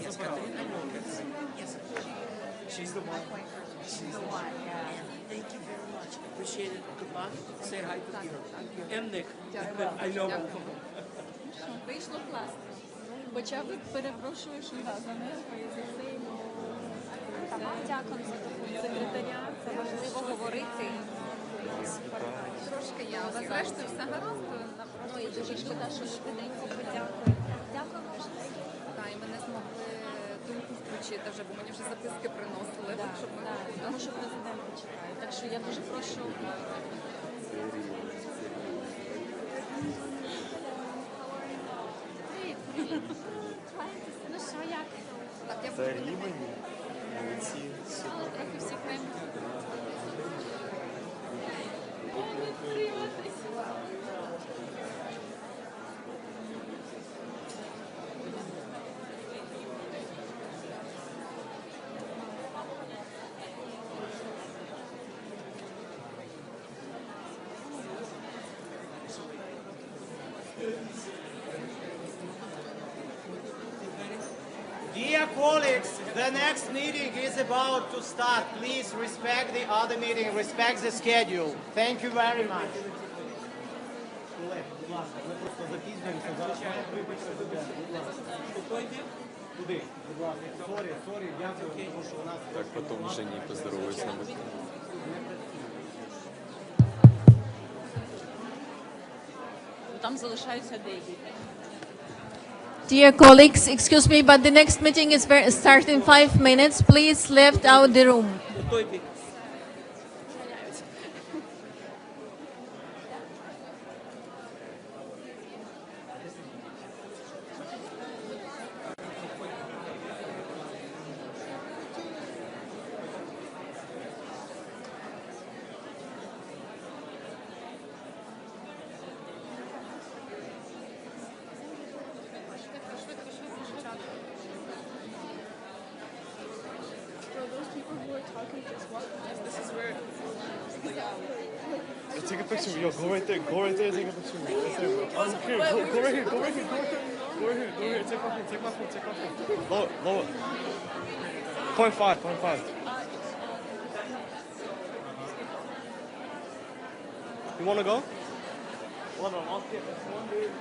Yes, Katerina Lopez. Yes, she's the one. She's the one, yeah. Thank you very much. Appreciate it. Good luck. Say hi to Ira. And Nick. I know. Вийшло класно. Хоча б перепрошую, що за нерви, за силу. Дякую за допомогу секретаря. Це важливо говорити. Трошки я, але зрештою все гаразд. Ну і дуже шкода, що швиденько подякую. Дякую вам. Так, і ми не змогли думку включити вже, бо мені вже записки приносили. Тому що президент чекає. Так що я дуже прошу. Ну що, як? Це рівень. Молодці. Трохи всі крем. Dear colleagues, the next meeting is about to start. Please respect the other meeting, respect the schedule. Thank you very much. Так, потім жені поздороваюсь на вихід. Там залишаються деякі. Dear colleagues, excuse me, but the next meeting is start in 5 minutes. Please left out the room. Take a picture of me. Yo, go right there. Go right there and take a picture of me. That's it, bro. Here, go right here. Go right here. Go right here. Go right here. Go right here. Take my phone. Take my phone. Take my phone. Lower. Lower. 0.5. 0.5. You want to go? Hold on. I'll skip this one, dude.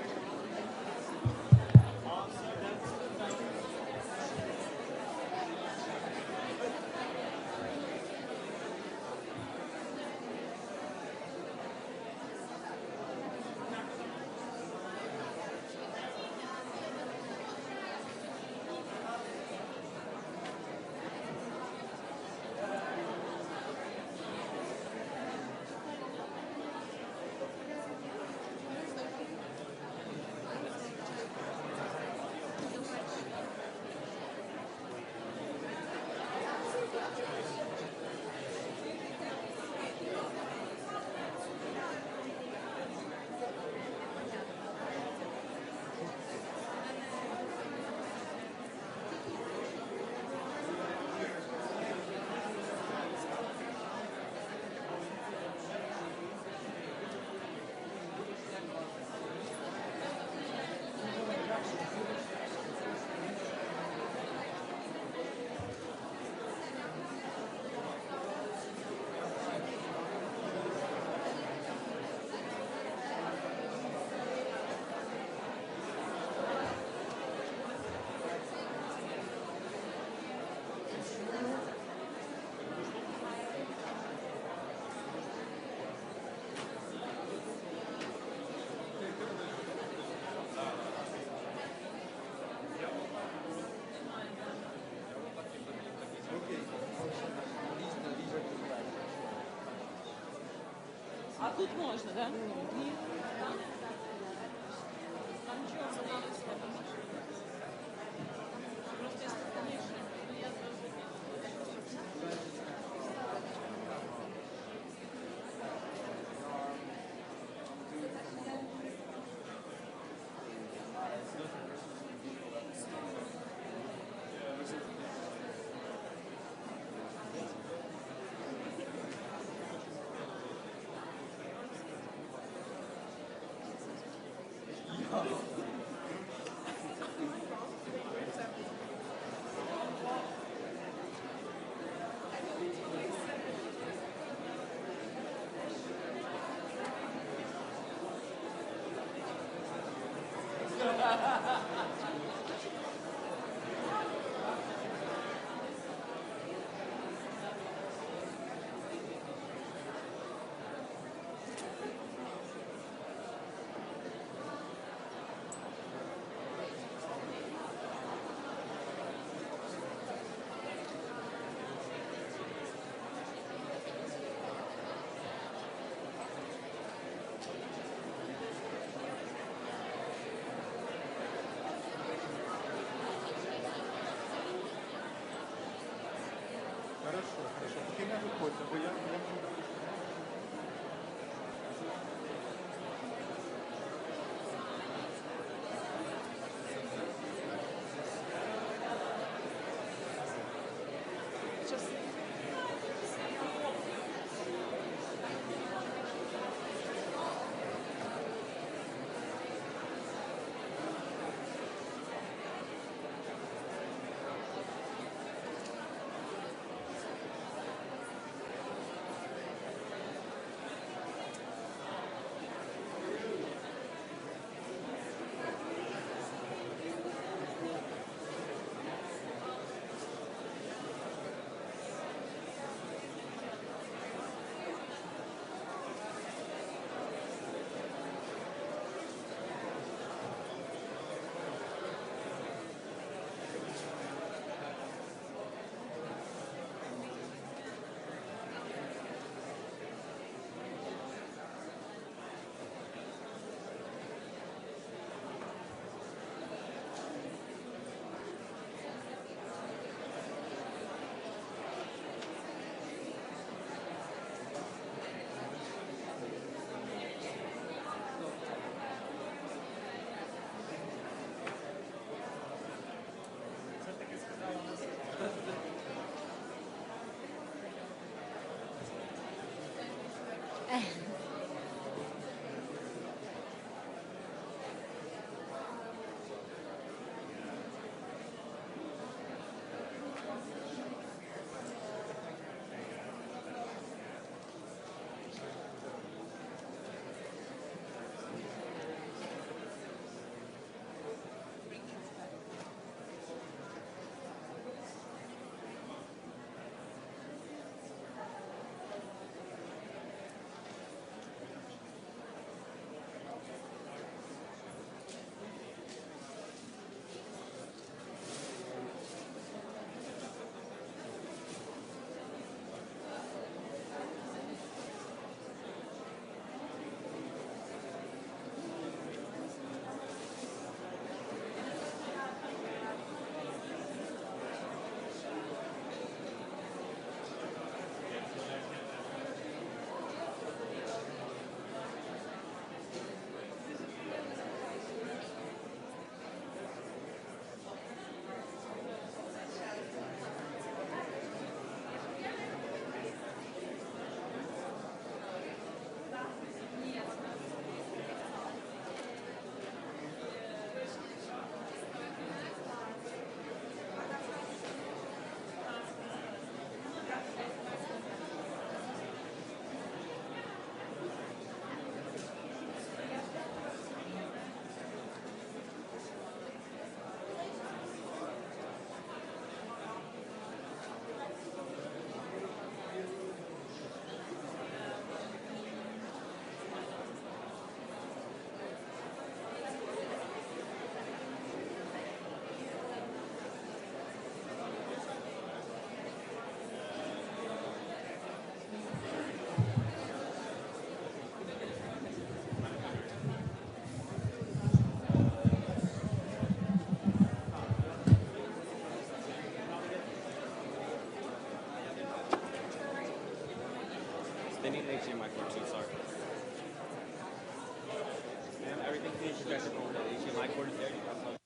А тут можна, так? Ні. Хорошо, хорошо. Поки не виходьте, бо я... They need an HDMI cord too, sorry. And everything finished, you guys are going to the HDMI cord is there. You can plug.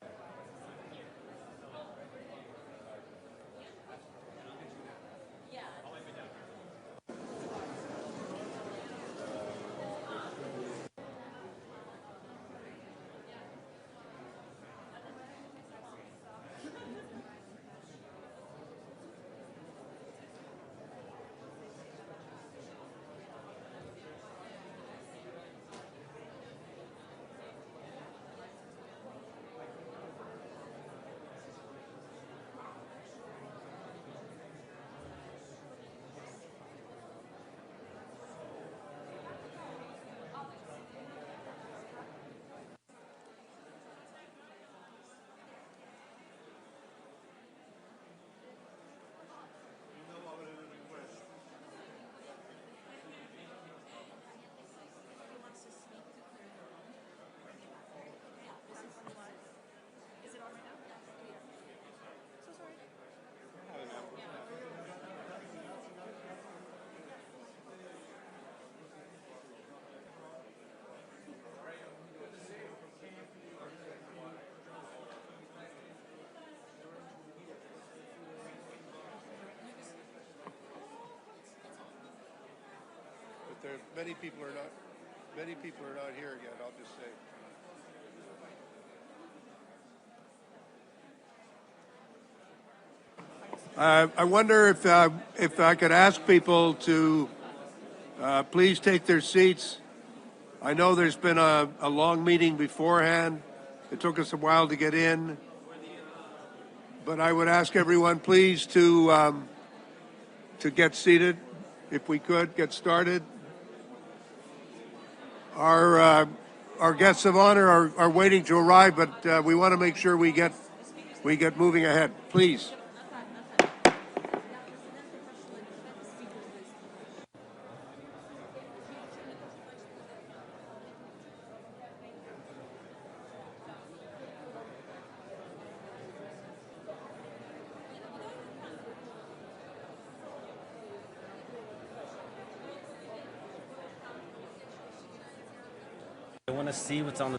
there many people are not here yet. I'll just say. I wonder if I could ask people to please take their seats. I know there's been a long meeting beforehand. It took us a while to get in, but I would ask everyone please to get seated, if we could get started. Our guests of honor are waiting to arrive, but we want to make sure we get moving ahead. Please. I want to see what's on the.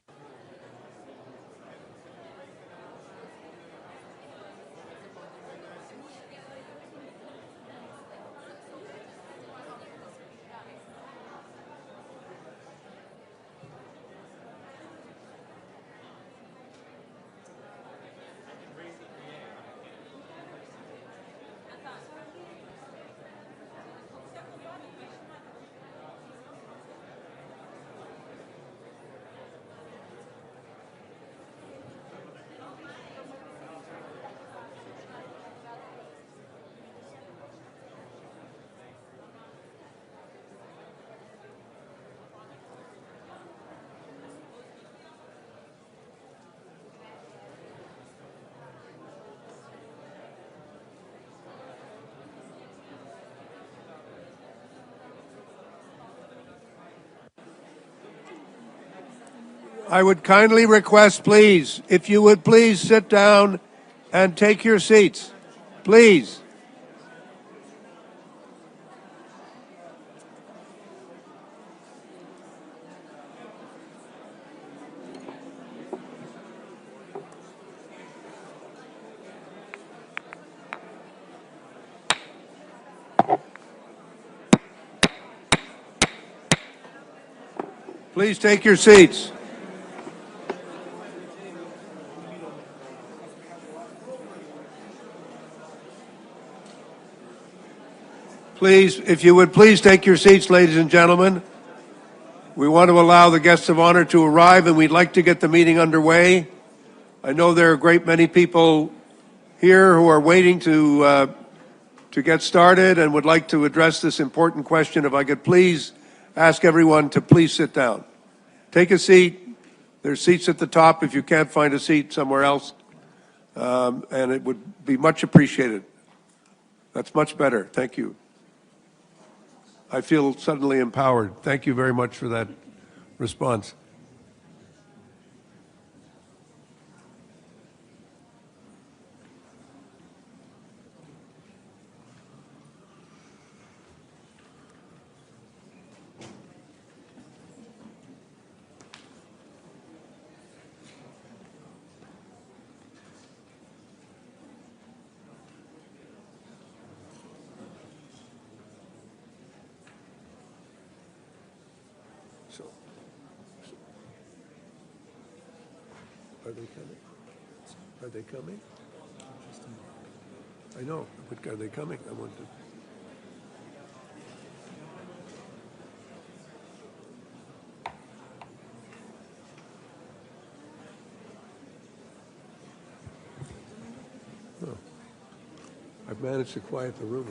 I would kindly request, please, if you would please sit down and take your seats. Please. Please take your seats. Please, if you would please take your seats, ladies and gentlemen. We want to allow the guests of honor to arrive, and we'd like to get the meeting underway. I know there are a great many people here who are waiting to get started and would like to address this important question. If I could please ask everyone to please sit down. Take a seat. There's seats at the top if you can't find a seat somewhere else, and it would be much appreciated. That's much better. Thank you. I feel suddenly empowered. Thank you very much for that response. Are they coming? Are they coming? I know, but are they coming? I want to. Oh. I've managed to quiet the room.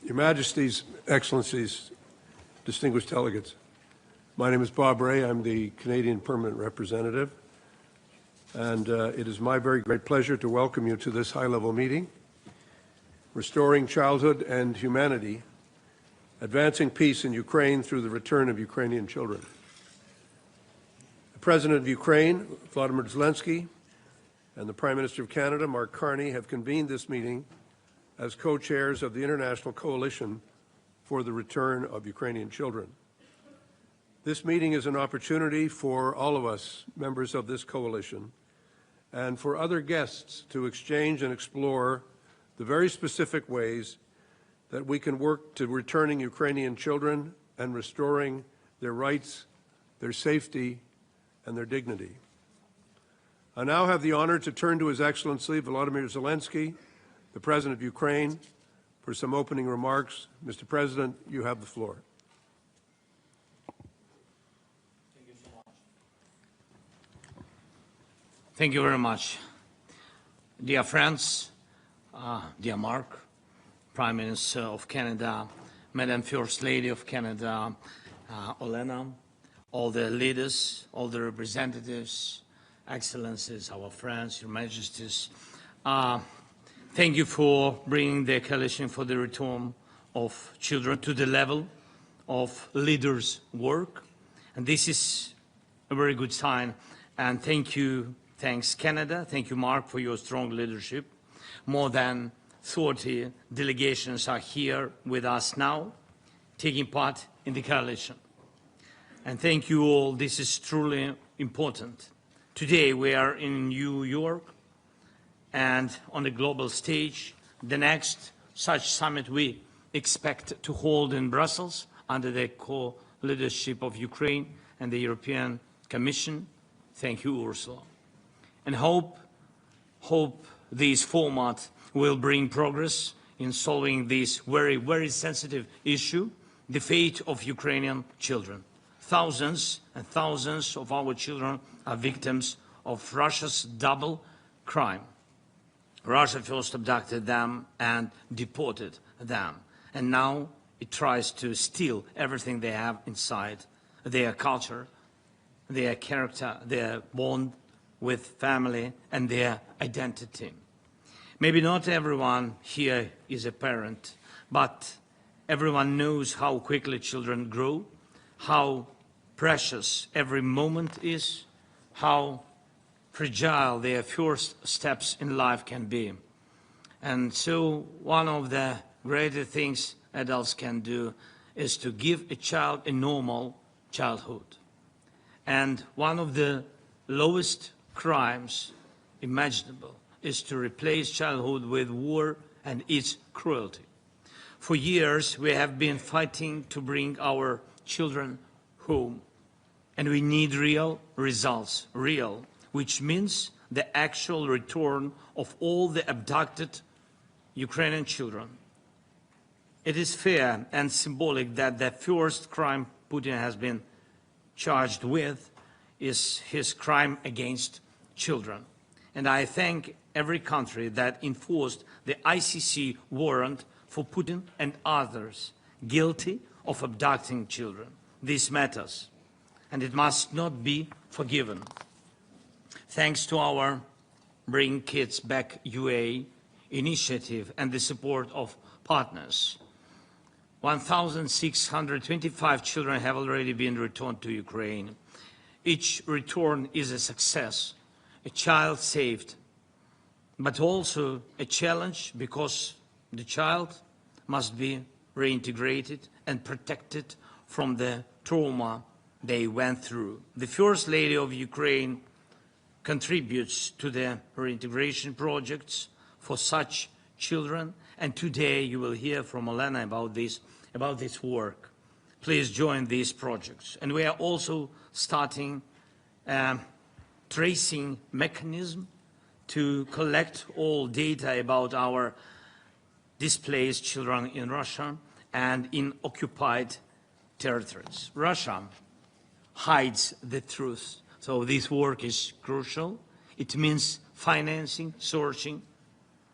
Your Majesties, Excellencies, distinguished delegates, my name is Bob Ray. I'm the Canadian Permanent Representative, and it is my very great pleasure to welcome you to this high-level meeting, Restoring Childhood and Humanity, Advancing Peace in Ukraine through the Return of Ukrainian Children. The President of Ukraine, Volodymyr Zelenskyy, and the Prime Minister of Canada, Mark Carney, have convened this meeting as co-chairs of the International Coalition for the Return of Ukrainian Children. This meeting is an opportunity for all of us, members of this coalition, and for other guests to exchange and explore the very specific ways that we can work to returning Ukrainian children and restoring their rights, their safety, and their dignity. I now have the honor to turn to His Excellency Volodymyr Zelenskiy, the President of Ukraine, for some opening remarks. Mr. President, you have the floor. Thank you very much. Dear friends, dear Mark, Prime Minister of Canada, Madam First Lady of Canada, Olena, all the leaders, all the representatives, Excellencies, our friends, Your Majesties, thank you for bringing the coalition for the return of children to the level of leaders' work. And this is a very good sign. And thanks Canada, thank you Mark for your strong leadership. More than 30 delegations are here with us now, taking part in the coalition. And thank you all, this is truly important. Today we are in New York, and on the global stage, the next such summit we expect to hold in Brussels under the co-leadership of Ukraine and the European Commission. Thank you, Ursula. And hope this format will bring progress in solving this very, very sensitive issue, the fate of Ukrainian children. Thousands and thousands of our children are victims of Russia's double crime. Russia first abducted them and deported them, and now it tries to steal everything they have inside, their culture, their character, their bond with family, and their identity. Maybe not everyone here is a parent, but everyone knows how quickly children grow, how precious every moment is, how fragile their first steps in life can be. And so one of the greater things adults can do is to give a child a normal childhood. And one of the lowest crimes imaginable is to replace childhood with war and its cruelty. For years we have been fighting to bring our children home, and we need real results, which means the actual return of all the abducted Ukrainian children. It is fair and symbolic that the first crime Putin has been charged with is his crime against children. And I thank every country that enforced the ICC warrant for Putin and others guilty of abducting children. This matters, and it must not be forgiven. Thanks to our Bring Kids Back UA initiative and the support of partners, 1,625 children have already been returned to Ukraine. Each return is a success, a child saved, but also a challenge because the child must be reintegrated and protected from the trauma they went through. The First Lady of Ukraine contributes to the reintegration projects for such children, and today you will hear from Olena about this work. Please join these projects. And we are also starting a tracing mechanism to collect all data about our displaced children in Russia and in occupied territories. Russia hides the truth, so this work is crucial. It means financing, searching,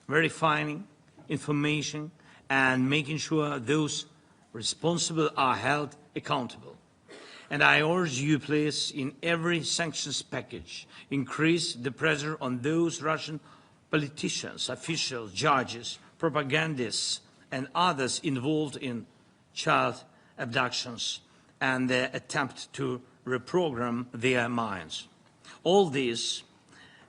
verifying information, and making sure those responsible are held accountable. And I urge you, please, in every sanctions package, increase the pressure on those Russian politicians, officials, judges, propagandists, and others involved in child abductions and the attempt to reprogram their minds. All this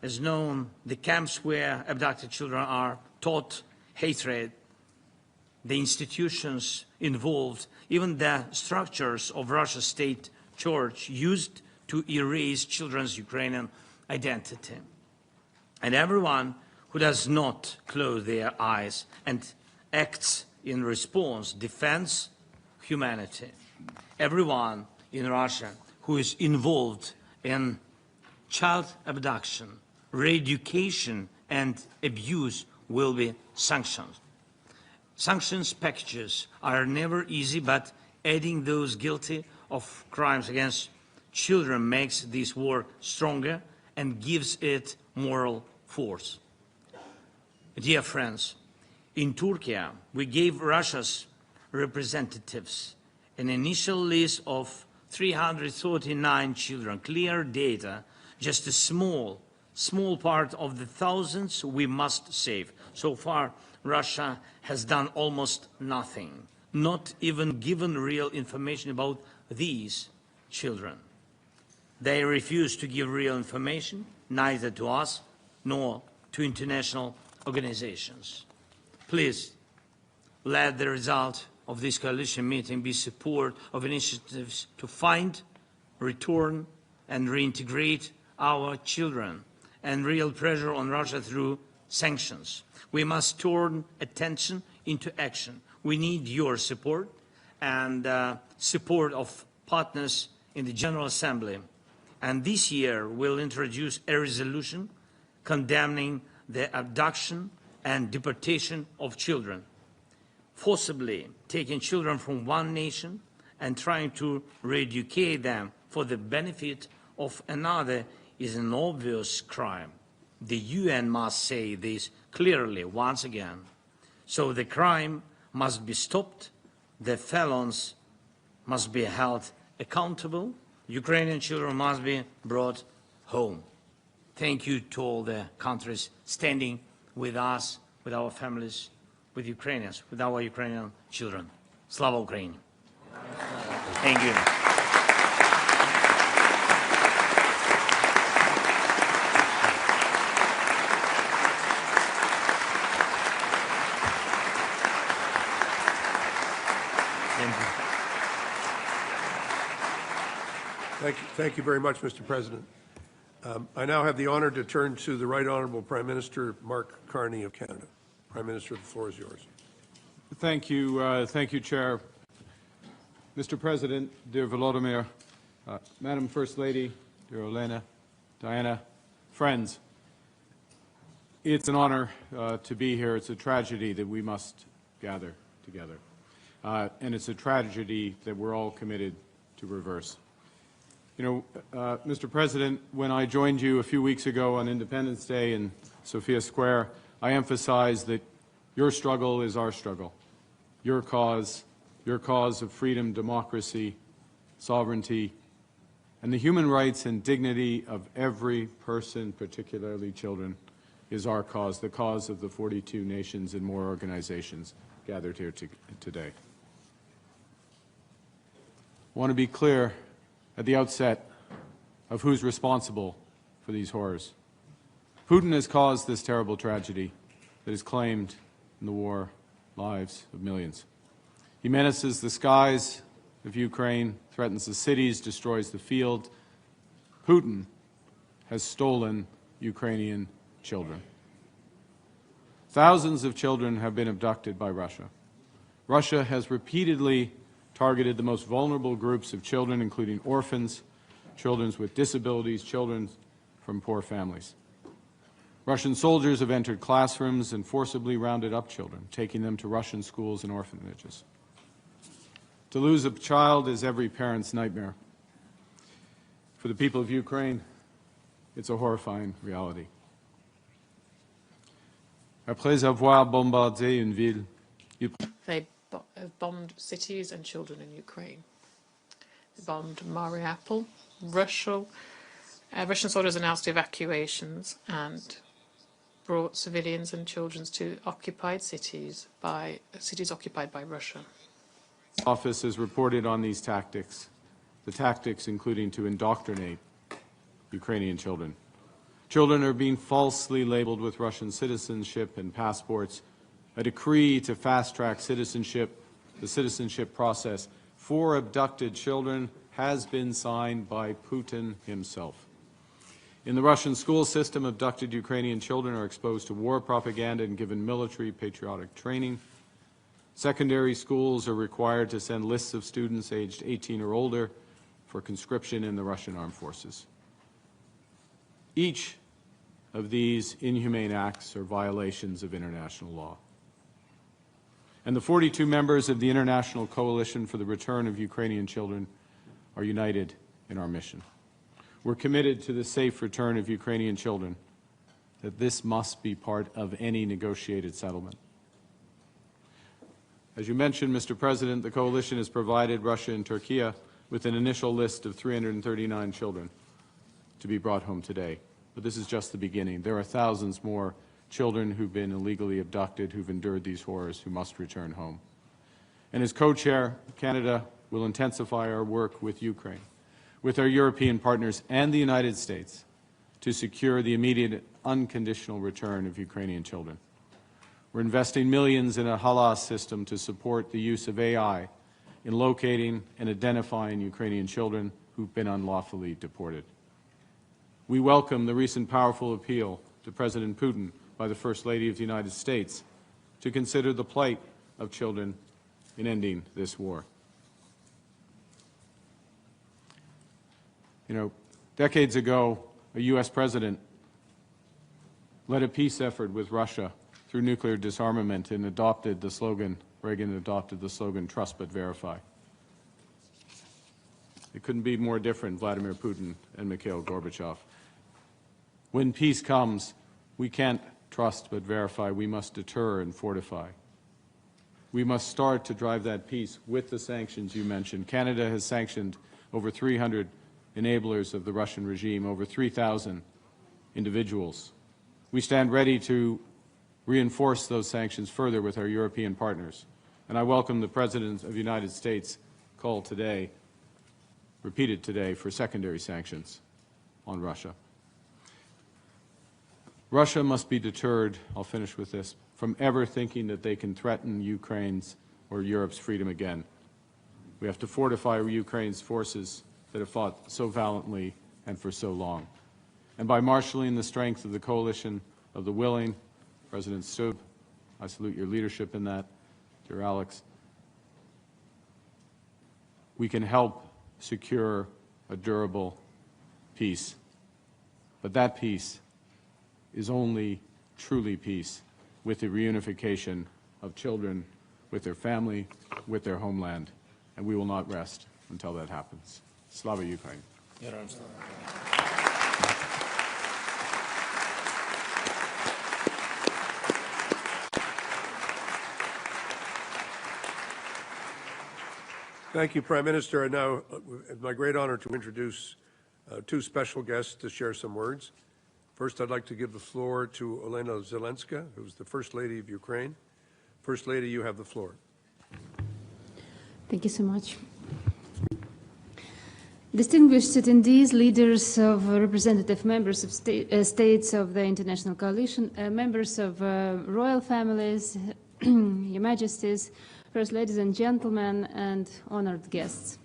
is known, the camps where abducted children are taught hatred, the institutions involved, even the structures of Russia's state church used to erase children's Ukrainian identity. And everyone who does not close their eyes and acts in response defends humanity. Everyone in Russia who is involved in child abduction, re-education and abuse will be sanctioned. Sanctions packages are never easy, but adding those guilty of crimes against children makes this war stronger and gives it moral force. Dear friends, in Turkey, we gave Russia's representatives an initial list of 339 children, clear data, just a small part of the thousands we must save. So far, Russia has done almost nothing, not even given real information about these children. They refuse to give real information, neither to us nor to international organizations. Please, let the result of this coalition meeting be support of initiatives to find, return, and reintegrate our children, and real pressure on Russia through sanctions. We must turn attention into action. We need your support and support of partners in the General Assembly. And this year we'll introduce a resolution condemning the abduction and deportation of children. Forcibly taking children from one nation and trying to re-educate them for the benefit of another is an obvious crime. The UN must say this clearly once again. So the crime must be stopped, the felons must be held accountable, Ukrainian children must be brought home. Thank you to all the countries standing with us, with our families, with Ukrainians, with our Ukrainian children. Slava Ukraini. Thank you. Thank you very much, Mr. President. I now have the honor to turn to the Right Honourable Prime Minister Mark Carney of Canada. Prime Minister, the floor is yours. Thank you, Chair. Mr. President, dear Volodymyr, Madam First Lady, dear Olena, Diana, friends, it's an honor to be here. It's a tragedy that we must gather together. And it's a tragedy that we're all committed to reverse. You know, Mr. President, when I joined you a few weeks ago on Independence Day in Sophia Square, I emphasized that your struggle is our struggle. Your cause of freedom, democracy, sovereignty, and the human rights and dignity of every person, particularly children, is our cause, the cause of the 42 nations and more organizations gathered here today. I want to be clear at the outset of who's responsible for these horrors. Putin has caused this terrible tragedy that has claimed in the war lives of millions. He menaces the skies of Ukraine, threatens the cities, destroys the field. Putin has stolen Ukrainian children. Thousands of children have been abducted by Russia. Russia has repeatedly targeted the most vulnerable groups of children, including orphans, children with disabilities, children from poor families. Russian soldiers have entered classrooms and forcibly rounded up children, taking them to Russian schools and orphanages. To lose a child is every parent's nightmare. For the people of Ukraine, it's a horrifying reality. Après avoir bombardé une ville They bombed cities and children in Ukraine. They bombed Mariupol. Russian soldiers announced evacuations and brought civilians and children to occupied cities occupied by Russia. Office has reported on these tactics, the tactics including to indoctrinate Ukrainian children. Children are being falsely labeled with Russian citizenship and passports. A decree to fast-track citizenship, the citizenship process for abducted children has been signed by Putin himself. In the Russian school system, abducted Ukrainian children are exposed to war propaganda and given military patriotic training. Secondary schools are required to send lists of students aged 18 or older for conscription in the Russian armed forces. Each of these inhumane acts are violations of international law. And the 42 members of the International Coalition for the Return of Ukrainian Children are united in our mission. We're committed to the safe return of Ukrainian children, that this must be part of any negotiated settlement. As you mentioned, Mr. President, the coalition has provided Russia and Turkey with an initial list of 339 children to be brought home today. But this is just the beginning. There are thousands more children who've been illegally abducted, who've endured these horrors, who must return home. And as co-chair, Canada will intensify our work with Ukraine, with our European partners and the United States to secure the immediate unconditional return of Ukrainian children. We're investing millions in a HALAS system to support the use of AI in locating and identifying Ukrainian children who've been unlawfully deported. We welcome the recent powerful appeal to President Putin by the First Lady of the United States to consider the plight of children in ending this war. You know, decades ago, a U.S. president led a peace effort with Russia through nuclear disarmament and adopted the slogan, Reagan adopted the slogan, trust but verify. It couldn't be more different, Vladimir Putin and Mikhail Gorbachev. When peace comes, we can't trust but verify. We must deter and fortify. We must start to drive that peace with the sanctions you mentioned. Canada has sanctioned over 300 enablers of the Russian regime, over 3,000 individuals. We stand ready to reinforce those sanctions further with our European partners. And I welcome the President of the United States' call today, repeated today, for secondary sanctions on Russia. Russia must be deterred, I'll finish with this, from ever thinking that they can threaten Ukraine's or Europe's freedom again. We have to fortify Ukraine's forces that have fought so valiantly and for so long. And by marshaling the strength of the coalition of the willing, President Stubb, I salute your leadership in that, dear Alex, we can help secure a durable peace. But that peace is only truly peace with the reunification of children with their family, with their homeland, and we will not rest until that happens. Slava Ukraine. Thank you, Prime Minister. And now it's my great honor to introduce two special guests to share some words. First, I'd like to give the floor to Lady Zelenskyy, who's the First Lady of Ukraine. First Lady, you have the floor. Thank you so much. Distinguished attendees, leaders of representative members of states of the International Coalition, members of royal families, Your Majesties, First Ladies and Gentlemen, and honored guests.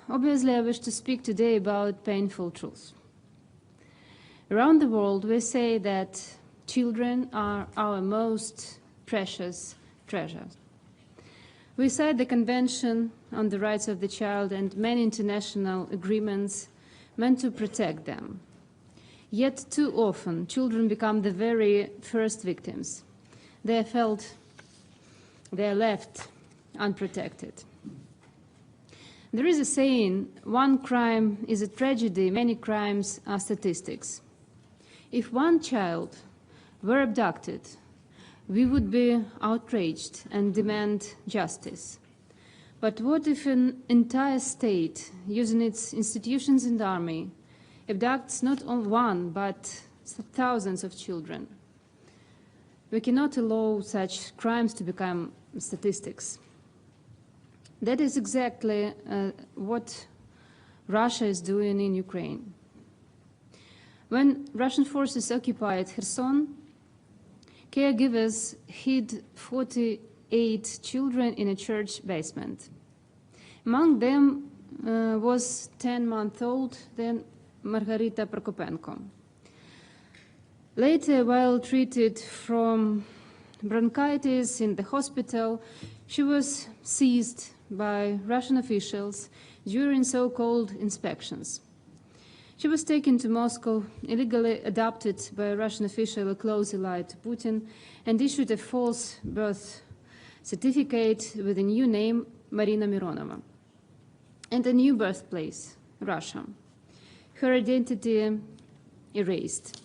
Obviously, I wish to speak today about painful truths. Around the world, we say that children are our most precious treasures. We cite the Convention on the Rights of the Child and many international agreements meant to protect them. Yet too often, children become the very first victims. They are left unprotected. There is a saying, one crime is a tragedy, many crimes are statistics. If one child were abducted, we would be outraged and demand justice. But what if an entire state, using its institutions and army, abducts not only one, but thousands of children? We cannot allow such crimes to become statistics. That is exactly what Russia is doing in Ukraine. When Russian forces occupied Kherson, caregivers hid 48 children in a church basement. Among them was 10-month-old then Margarita Prokopenko. Later, while treated from bronchitis in the hospital, she was seized by Russian officials during so-called inspections. She was taken to Moscow, illegally adopted by a Russian official, a close ally to Putin, and issued a false birth certificate with a new name, Marina Mironova, and a new birthplace, Russia. Her identity erased.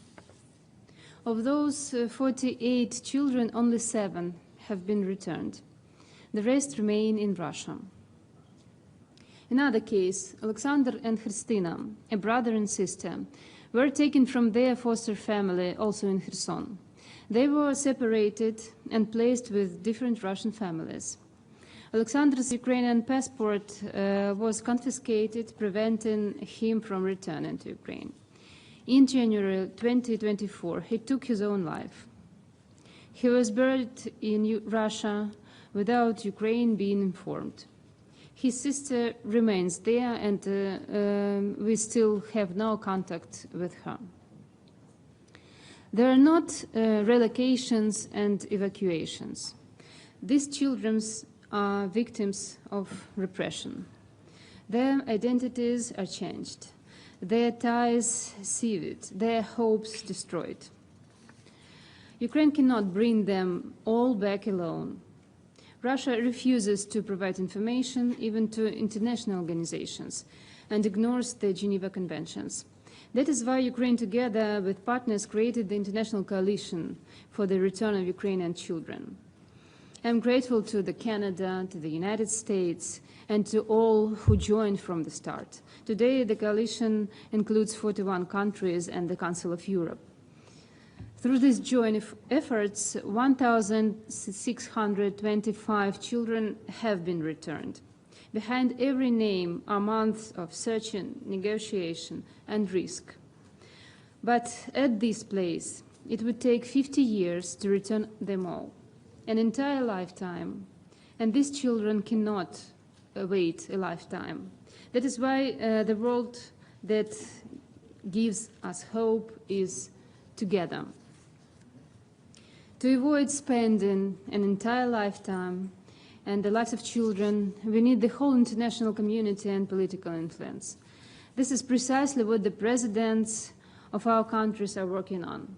Of those 48 children, only 7 have been returned. The rest remain in Russia. Another case, Alexander and Christina, a brother and sister, were taken from their foster family, also in Kherson. They were separated and placed with different Russian families. Alexander's Ukrainian passport was confiscated, preventing him from returning to Ukraine. In January 2024, he took his own life. He was buried in Russia without Ukraine being informed. His sister remains there, and we still have no contact with her. There are not relocations and evacuations. These children are victims of repression. Their identities are changed, their ties severed, their hopes destroyed. Ukraine cannot bring them all back alone. Russia refuses to provide information even to international organizations and ignores the Geneva Conventions. That is why Ukraine, together with partners, created the International Coalition for the Return of Ukrainian Children. I'm grateful to Canada, to the United States, and to all who joined from the start. Today, the coalition includes 41 countries and the Council of Europe. Through these joint efforts, 1,625 children have been returned. Behind every name are months of searching, negotiation, and risk. But at this place, it would take 50 years to return them all, an entire lifetime. And these children cannot wait a lifetime. That is why the world that gives us hope is together. To avoid spending an entire lifetime and the lives of children, we need the whole international community and political influence. This is precisely what the presidents of our countries are working on.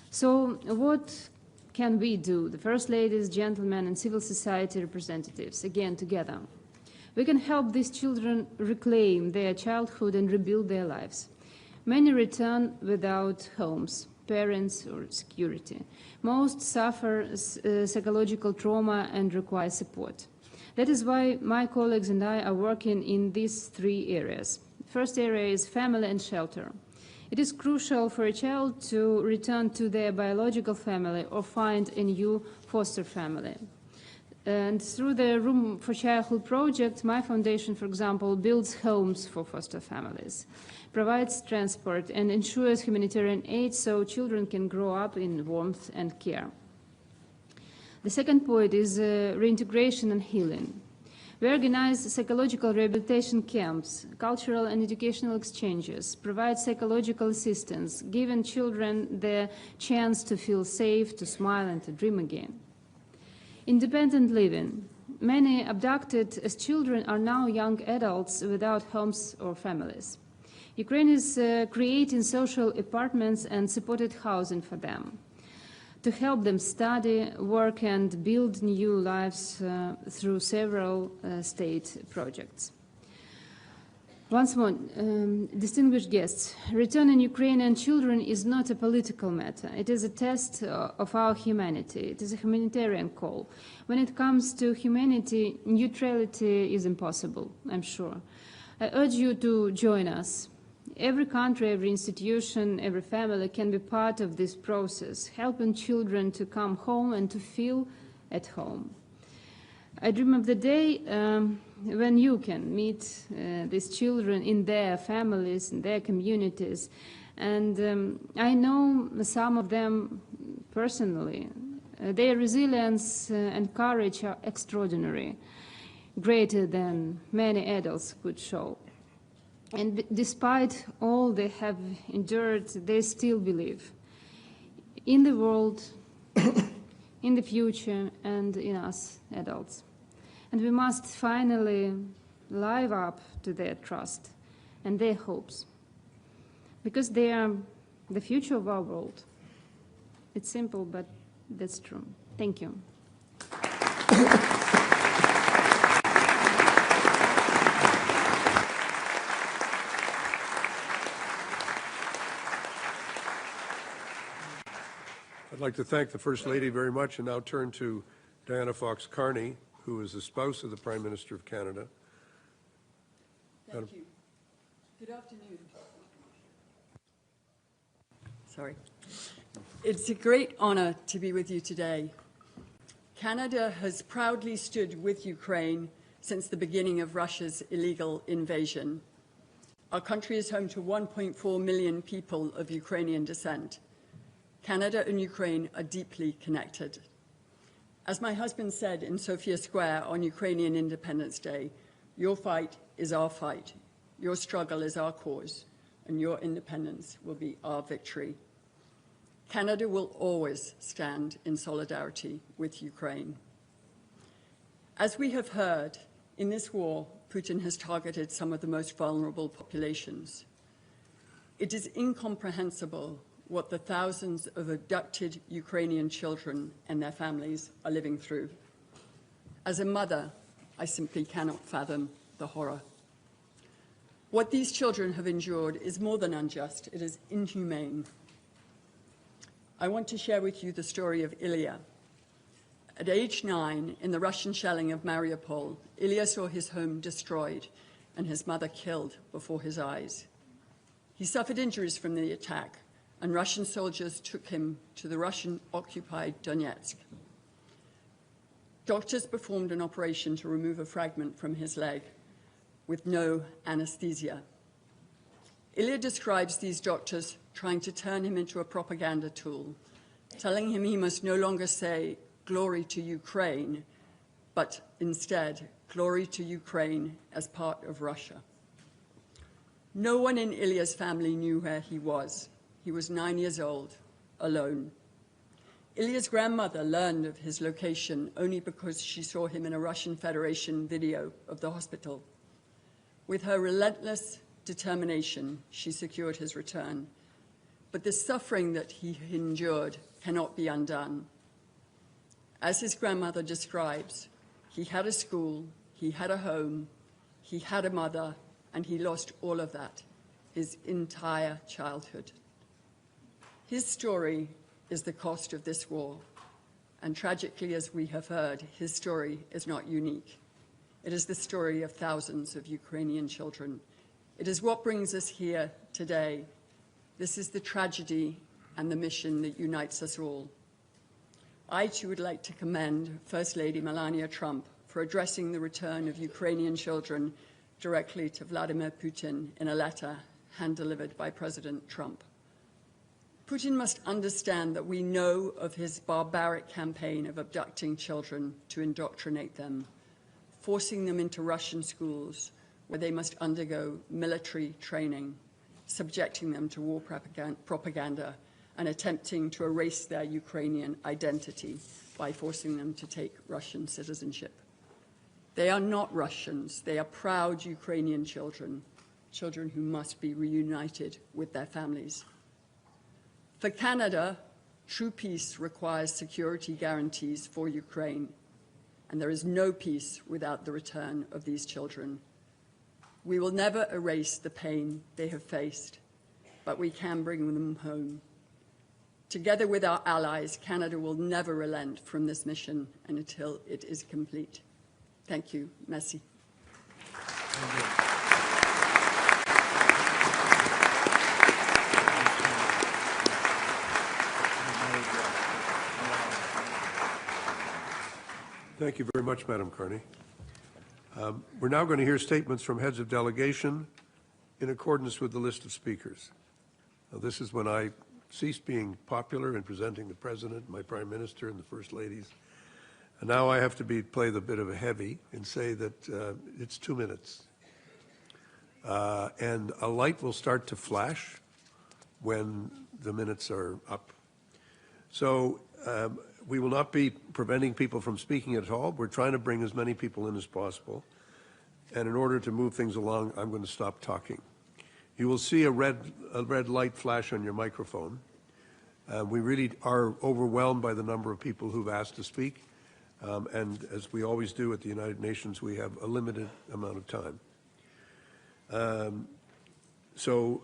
So what can we do, the first ladies, gentlemen, and civil society representatives, again together? We can help these children reclaim their childhood and rebuild their lives. Many return without homes, parents, or security. Most suffer psychological trauma and require support. That is why my colleagues and I are working in these 3 areas. The first area is family and shelter. It is crucial for a child to return to their biological family or find a new foster family. And through the Room for Childhood project, my foundation, for example, builds homes for foster families, provides transport, and ensures humanitarian aid so children can grow up in warmth and care. The second point is reintegration and healing. We organize psychological rehabilitation camps, cultural and educational exchanges, provide psychological assistance, giving children the chance to feel safe, to smile, and to dream again. Independent living. Many abducted as children are now young adults without homes or families. Ukraine is creating social apartments and supported housing for them to help them study, work, and build new lives through several state projects. Once more, distinguished guests, returning Ukrainian children is not a political matter. It is a test of our humanity. It is a humanitarian call. When it comes to humanity, neutrality is impossible, I'm sure. I urge you to join us. Every country, every institution, every family can be part of this process, helping children to come home and to feel at home. I dream of the day when you can meet these children in their families, in their communities. And I know some of them personally. Their resilience and courage are extraordinary, greater than many adults could show. And despite all they have endured, they still believe in the world, in the future, and in us adults. And we must finally live up to their trust and their hopes, because they are the future of our world. It's simple, but that's true. Thank you. I'd like to thank the First Lady very much and now turn to Diana Fox Carney, who is the spouse of the Prime Minister of Canada. Thank you. Good afternoon. Sorry. It's a great honor to be with you today. Canada has proudly stood with Ukraine since the beginning of Russia's illegal invasion. Our country is home to 1.4 million people of Ukrainian descent. Canada and Ukraine are deeply connected. As my husband said in Sofia Square on Ukrainian Independence Day, your fight is our fight, your struggle is our cause, and your independence will be our victory. Canada will always stand in solidarity with Ukraine. As we have heard, in this war, Putin has targeted some of the most vulnerable populations. It is incomprehensible what the thousands of abducted Ukrainian children and their families are living through. As a mother, I simply cannot fathom the horror. What these children have endured is more than unjust, it is inhumane. I want to share with you the story of Ilya. At age 9, in the Russian shelling of Mariupol, Ilya saw his home destroyed and his mother killed before his eyes. He suffered injuries from the attack, and Russian soldiers took him to the Russian-occupied Donetsk. Doctors performed an operation to remove a fragment from his leg with no anesthesia. Ilya describes these doctors trying to turn him into a propaganda tool, telling him he must no longer say, "Glory to Ukraine," but instead, "Glory to Ukraine as part of Russia." No one in Ilya's family knew where he was. He was 9 years old, alone. Ilya's grandmother learned of his location only because she saw him in a Russian Federation video of the hospital. With her relentless determination, she secured his return. But the suffering that he endured cannot be undone. As his grandmother describes, he had a school, he had a home, he had a mother, and he lost all of that, his entire childhood. His story is the cost of this war, and tragically, as we have heard, his story is not unique. It is the story of thousands of Ukrainian children. It is what brings us here today. This is the tragedy and the mission that unites us all. I too would like to commend First Lady Melania Trump for addressing the return of Ukrainian children directly to Vladimir Putin in a letter hand-delivered by President Trump. Putin must understand that we know of his barbaric campaign of abducting children to indoctrinate them, forcing them into Russian schools where they must undergo military training, subjecting them to war propaganda, and attempting to erase their Ukrainian identity by forcing them to take Russian citizenship. They are not Russians. They are proud Ukrainian children, children who must be reunited with their families. For Canada, true peace requires security guarantees for Ukraine, and there is no peace without the return of these children. We will never erase the pain they have faced, but we can bring them home. Together with our allies, Canada will never relent from this mission until it is complete. Thank you. Merci. Thank you very much, Madam Carney. We're now going to hear statements from heads of delegation in accordance with the list of speakers. Now, this is when I ceased being popular in presenting the President, my Prime Minister, and the First Ladies. And now I have to play the bit of a heavy and say that it's 2 minutes. And a light will start to flash when the minutes are up. So we will not be preventing people from speaking at all. We're trying to bring as many people in as possible. And in order to move things along, I'm going to stop talking. You will see a red light flash on your microphone. We really are overwhelmed by the number of people who've asked to speak. And as we always do at the United Nations, we have a limited amount of time. So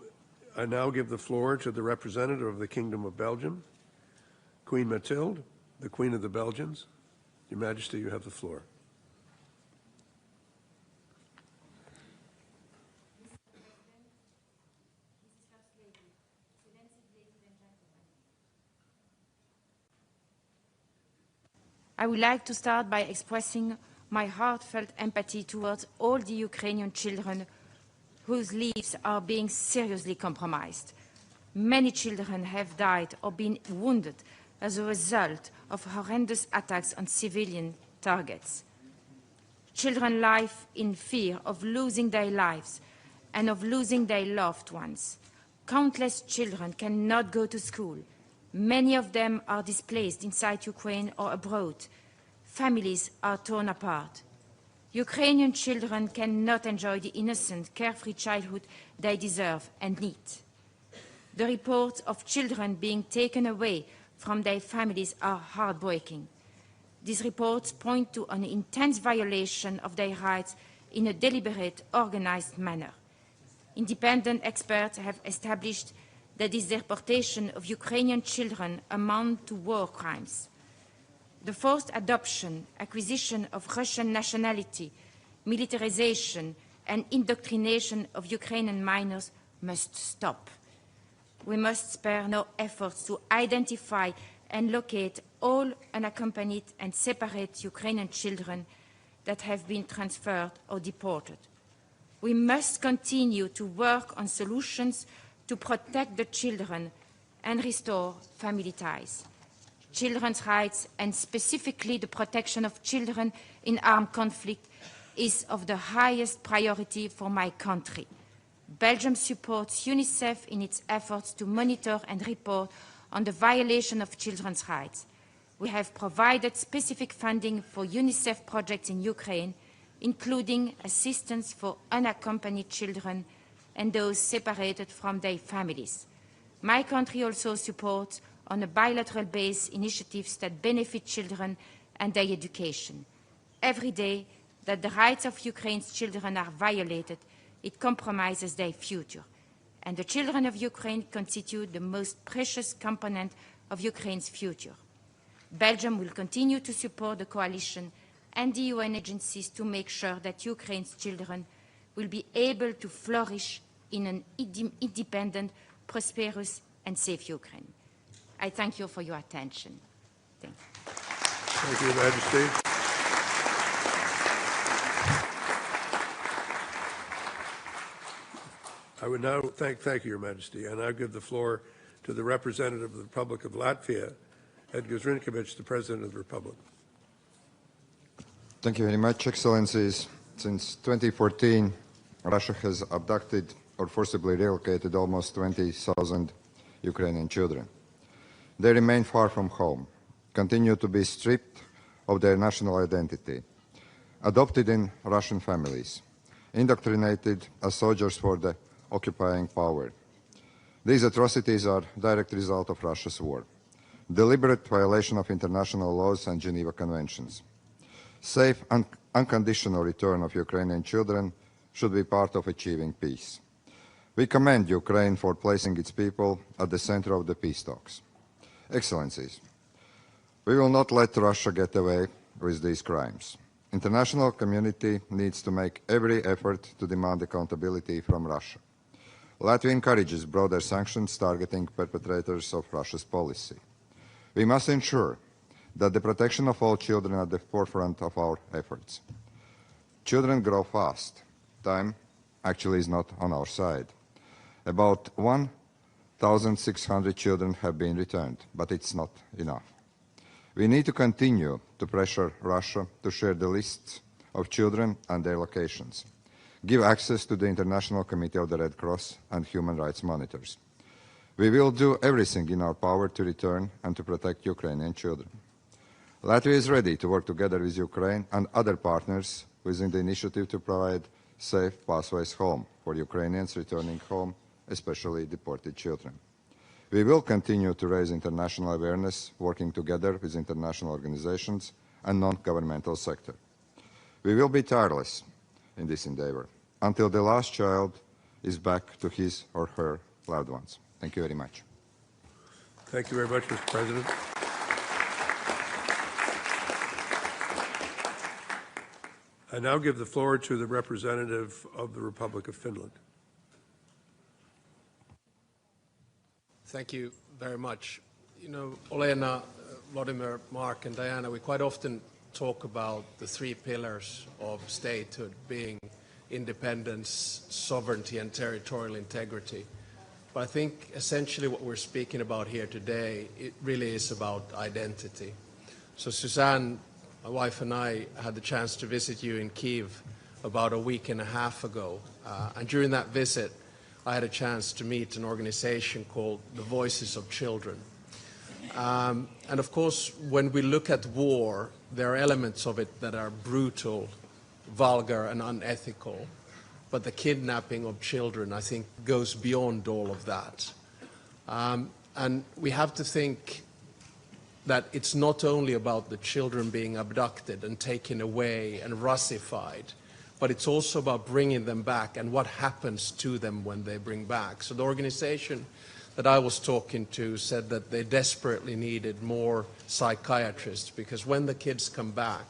I now give the floor to the representative of the Kingdom of Belgium, Queen Mathilde, the Queen of the Belgians. Your Majesty, you have the floor. I would like to start by expressing my heartfelt empathy towards all the Ukrainian children whose lives are being seriously compromised. Many children have died or been wounded as a result of horrendous attacks on civilian targets. Children live in fear of losing their lives and of losing their loved ones. Countless children cannot go to school. Many of them are displaced inside Ukraine or abroad. Families are torn apart. Ukrainian children cannot enjoy the innocent, carefree childhood they deserve and need. The reports of children being taken away from their families are heartbreaking. These reports point to an intense violation of their rights in a deliberate, organized manner. Independent experts have established that this deportation of Ukrainian children amount to war crimes. The forced adoption, acquisition of Russian nationality, militarization, and indoctrination of Ukrainian minors must stop. We must spare no efforts to identify and locate all unaccompanied and separate Ukrainian children that have been transferred or deported. We must continue to work on solutions to protect the children and restore family ties. Children's rights, and specifically the protection of children in armed conflict, is of the highest priority for my country. Belgium supports UNICEF in its efforts to monitor and report on the violation of children's rights. We have provided specific funding for UNICEF projects in Ukraine, including assistance for unaccompanied children and those separated from their families. My country also supports on a bilateral basis initiatives that benefit children and their education. Every day that the rights of Ukraine's children are violated, it compromises their future. And the children of Ukraine constitute the most precious component of Ukraine's future. Belgium will continue to support the coalition and the UN agencies to make sure that Ukraine's children will be able to flourish in an independent, prosperous, and safe Ukraine. I thank you for your attention. Thank you. Thank you, Your Majesty. I would now thank you, Your Majesty. I now give the floor to the representative of the Republic of Latvia, Edgars Rinkēvičs, the President of the Republic. Thank you very much, Excellencies. Since 2014, Russia has abducted or forcibly relocated almost 20,000 Ukrainian children. They remain far from home, continue to be stripped of their national identity, adopted in Russian families, indoctrinated as soldiers for the occupying power. These atrocities are a direct result of Russia's war, deliberate violation of international laws and Geneva Conventions. Safe and unconditional return of Ukrainian children should be part of achieving peace. We commend Ukraine for placing its people at the center of the peace talks. Excellencies, we will not let Russia get away with these crimes. International community needs to make every effort to demand accountability from Russia. Latvia encourages broader sanctions targeting perpetrators of Russia's policy. We must ensure that the protection of all children are at the forefront of our efforts. Children grow fast. Time actually is not on our side. About 1,600 children have been returned, but it's not enough. We need to continue to pressure Russia to share the lists of children and their locations, give access to the International Committee of the Red Cross and human rights monitors. We will do everything in our power to return and to protect Ukrainian children. Latvia is ready to work together with Ukraine and other partners within the initiative to provide safe pathways home for Ukrainians returning home, especially deported children. We will continue to raise international awareness, working together with international organizations and non-governmental sector. We will be tireless in this endeavor until the last child is back to his or her loved ones. Thank you very much. Thank you very much, Mr. President. I now give the floor to the representative of the Republic of Finland. Thank you very much. You know, Olena, Volodymyr, Mark, and Diana, we quite often talk about the three pillars of statehood being independence, sovereignty, and territorial integrity. But I think essentially what we're speaking about here today, it really is about identity. So Suzanne, my wife, and I had the chance to visit you in Kyiv about a week and a half ago. And during that visit, I had a chance to meet an organization called the Voices of Children. And of course, when we look at war, there are elements of it that are brutal, vulgar, and unethical. But the kidnapping of children, I think, goes beyond all of that. And we have to think that it's not only about the children being abducted and taken away and Russified, but it's also about bringing them back and what happens to them when they bring back. So the organization that I was talking to said that they desperately needed more psychiatrists because when the kids come back,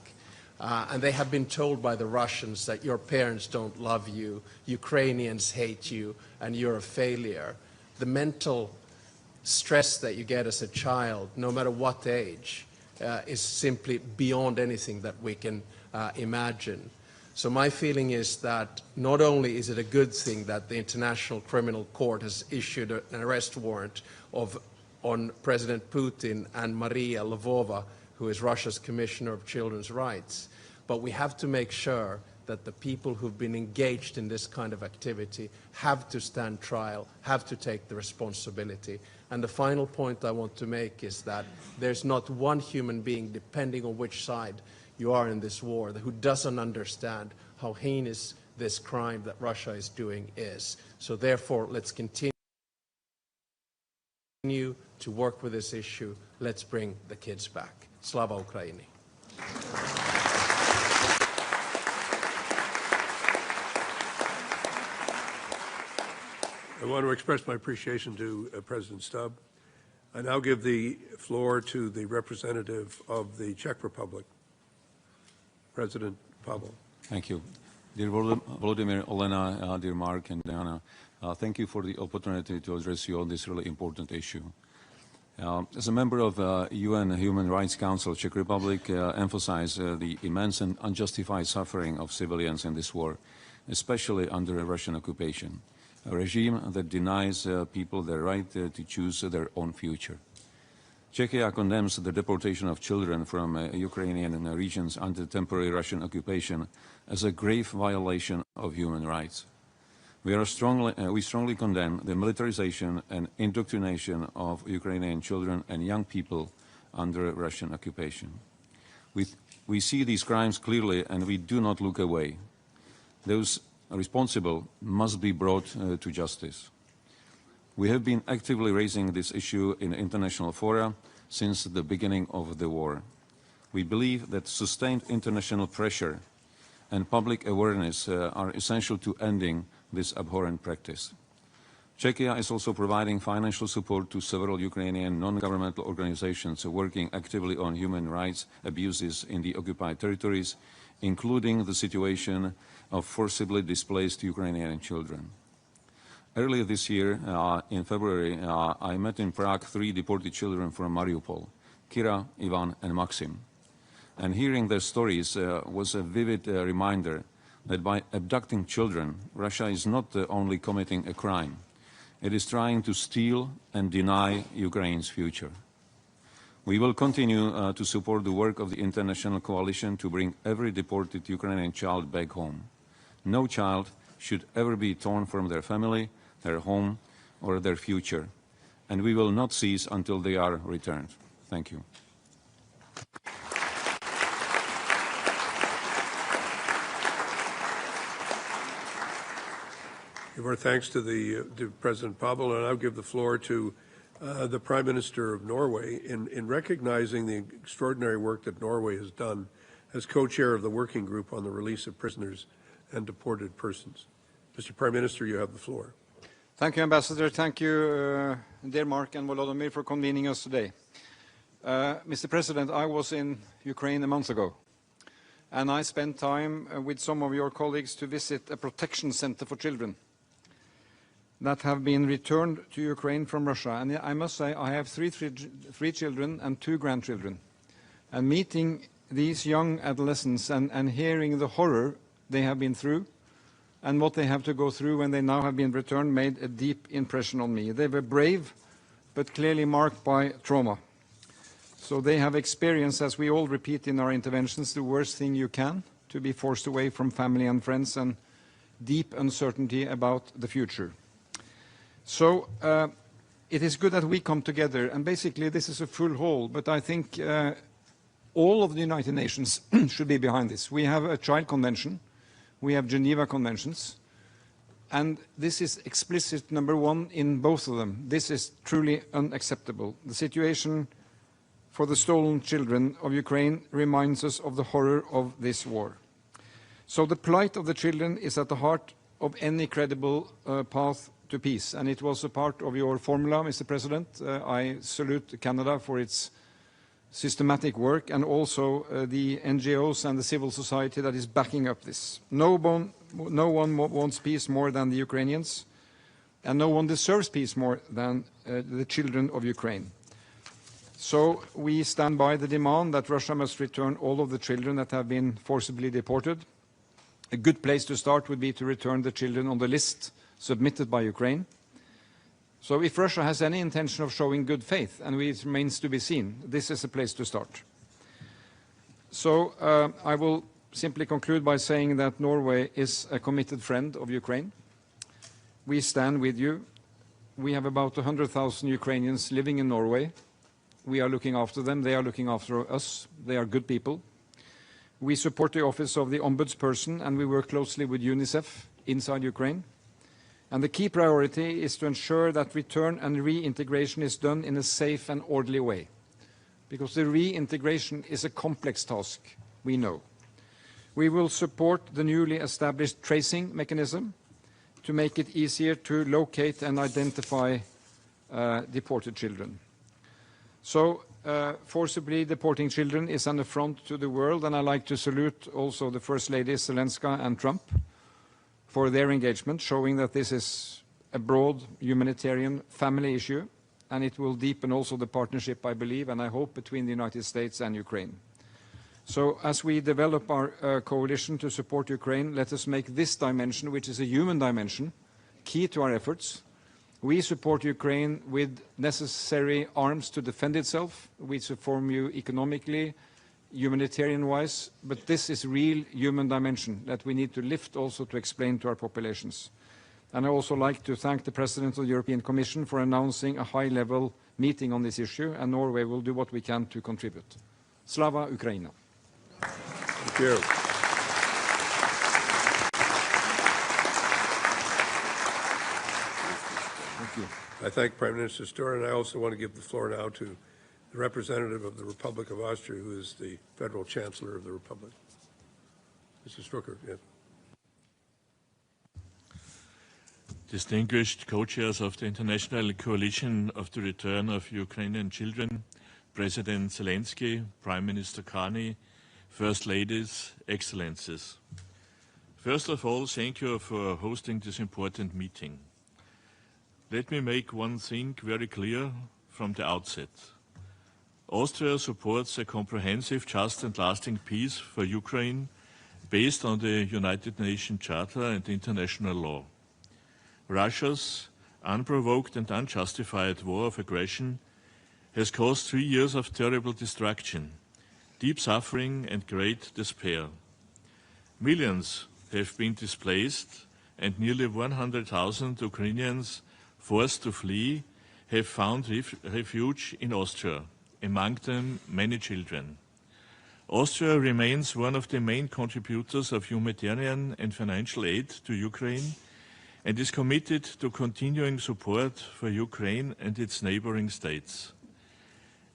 and they have been told by the Russians that your parents don't love you, Ukrainians hate you, and you're a failure, the mental stress that you get as a child, no matter what age, is simply beyond anything that we can imagine. So my feeling is that not only is it a good thing that the International Criminal Court has issued an arrest warrant on President Putin and Maria Lvova, who is Russia's Commissioner of Children's Rights, but we have to make sure that the people who've been engaged in this kind of activity have to stand trial, have to take the responsibility. And the final point I want to make is that there's not one human being, depending on which side you are in this war, who doesn't understand how heinous this crime that Russia is doing is. So therefore, let's continue to work with this issue. Let's bring the kids back. Slava Ukraini. I want to express my appreciation to President Stubb. I now give the floor to the representative of the Czech Republic, President Pavel. Thank you. Dear Volodymyr, Olena, dear Mark and Diana, thank you for the opportunity to address you on this really important issue. As a member of UN Human Rights Council, Czech Republic emphasizes the immense and unjustified suffering of civilians in this war, especially under Russian occupation, a regime that denies people their right to choose their own future. Czechia condemns the deportation of children from Ukrainian regions under temporary Russian occupation as a grave violation of human rights. We strongly condemn the militarization and indoctrination of Ukrainian children and young people under Russian occupation. We see these crimes clearly and we do not look away. Those responsible must be brought to justice. We have been actively raising this issue in international fora since the beginning of the war. We believe that sustained international pressure and public awareness are essential to ending this abhorrent practice. Czechia is also providing financial support to several Ukrainian non-governmental organizations working actively on human rights abuses in the occupied territories, including the situation of forcibly displaced Ukrainian children. Earlier this year, in February, I met in Prague 3 deported children from Mariupol, Kira, Ivan, and Maxim. And hearing their stories was a vivid reminder that by abducting children, Russia is not only committing a crime, it is trying to steal and deny Ukraine's future. We will continue to support the work of the international coalition to bring every deported Ukrainian child back home. No child should ever be torn from their family, their home, or their future. And we will not cease until they are returned. Thank you. Give our thanks to President Pavel, and I'll give the floor to the Prime Minister of Norway in recognizing the extraordinary work that Norway has done as co-chair of the working group on the release of prisoners and deported persons. Mr. Prime Minister, you have the floor. Thank you, Ambassador. Thank you, dear Mark and Volodymyr, for convening us today. Mr. President, I was in Ukraine a month ago, and I spent time with some of your colleagues to visit a protection center for children that have been returned to Ukraine from Russia. And I must say, I have three children and 2 grandchildren. And meeting these young adolescents and hearing the horror they have been through and what they have to go through when they now have been returned made a deep impression on me. They were brave, but clearly marked by trauma. So they have experienced, as we all repeat in our interventions, the worst thing you can, to be forced away from family and friends and deep uncertainty about the future. So it is good that we come together, and basically this is a full hall, but I think all of the United Nations should be behind this. We have a Child Convention, we have Geneva Conventions, and this is explicit number 1 in both of them. This is truly unacceptable. The situation for the stolen children of Ukraine reminds us of the horror of this war. So the plight of the children is at the heart of any credible path to peace, and it was a part of your formula, Mr. President. I salute Canada for its systematic work and also the NGOs and the civil society that is backing up this. No one wants peace more than the Ukrainians, and no one deserves peace more than the children of Ukraine. So we stand by the demand that Russia must return all of the children that have been forcibly deported. A good place to start would be to return the children on the list submitted by Ukraine. So if Russia has any intention of showing good faith, and it remains to be seen, this is a place to start. So I will simply conclude by saying that Norway is a committed friend of Ukraine. We stand with you. We have about 100,000 Ukrainians living in Norway. We are looking after them. They are looking after us. They are good people. We support the office of the ombudsperson, and we work closely with UNICEF inside Ukraine. And the key priority is to ensure that return and reintegration is done in a safe and orderly way, because the reintegration is a complex task, we know. We will support the newly established tracing mechanism to make it easier to locate and identify deported children. So forcibly deporting children is an affront to the world, and I'd like to salute also the First Lady Zelenskyy and Trump for their engagement, showing that this is a broad humanitarian family issue, and it will deepen also the partnership, I believe, and I hope, between the United States and Ukraine. So as we develop our coalition to support Ukraine, let us make this dimension, which is a human dimension, key to our efforts. We support Ukraine with necessary arms to defend itself. We support you economically, humanitarian-wise, but this is real human dimension that we need to lift also to explain to our populations. And I also like to thank the President of the European Commission for announcing a high-level meeting on this issue, and Norway will do what we can to contribute. Slava Ukraina. Thank you. Thank you. I thank Prime Minister Sturr, and I also want to give the floor now to the representative of the Republic of Austria, who is the Federal Chancellor of the Republic. Mr. Strucker, yeah. Distinguished co-chairs of the International Coalition of the Return of Ukrainian Children, President Zelensky, Prime Minister Carney, First Ladies, Excellencies. First of all, thank you for hosting this important meeting. Let me make one thing very clear from the outset. Austria supports a comprehensive, just and lasting peace for Ukraine based on the United Nations Charter and international law. Russia's unprovoked and unjustified war of aggression has caused 3 years of terrible destruction, deep suffering and great despair. Millions have been displaced and nearly 100,000 Ukrainians forced to flee have found refuge in Austria, among them many children. Austria remains one of the main contributors of humanitarian and financial aid to Ukraine and is committed to continuing support for Ukraine and its neighboring states.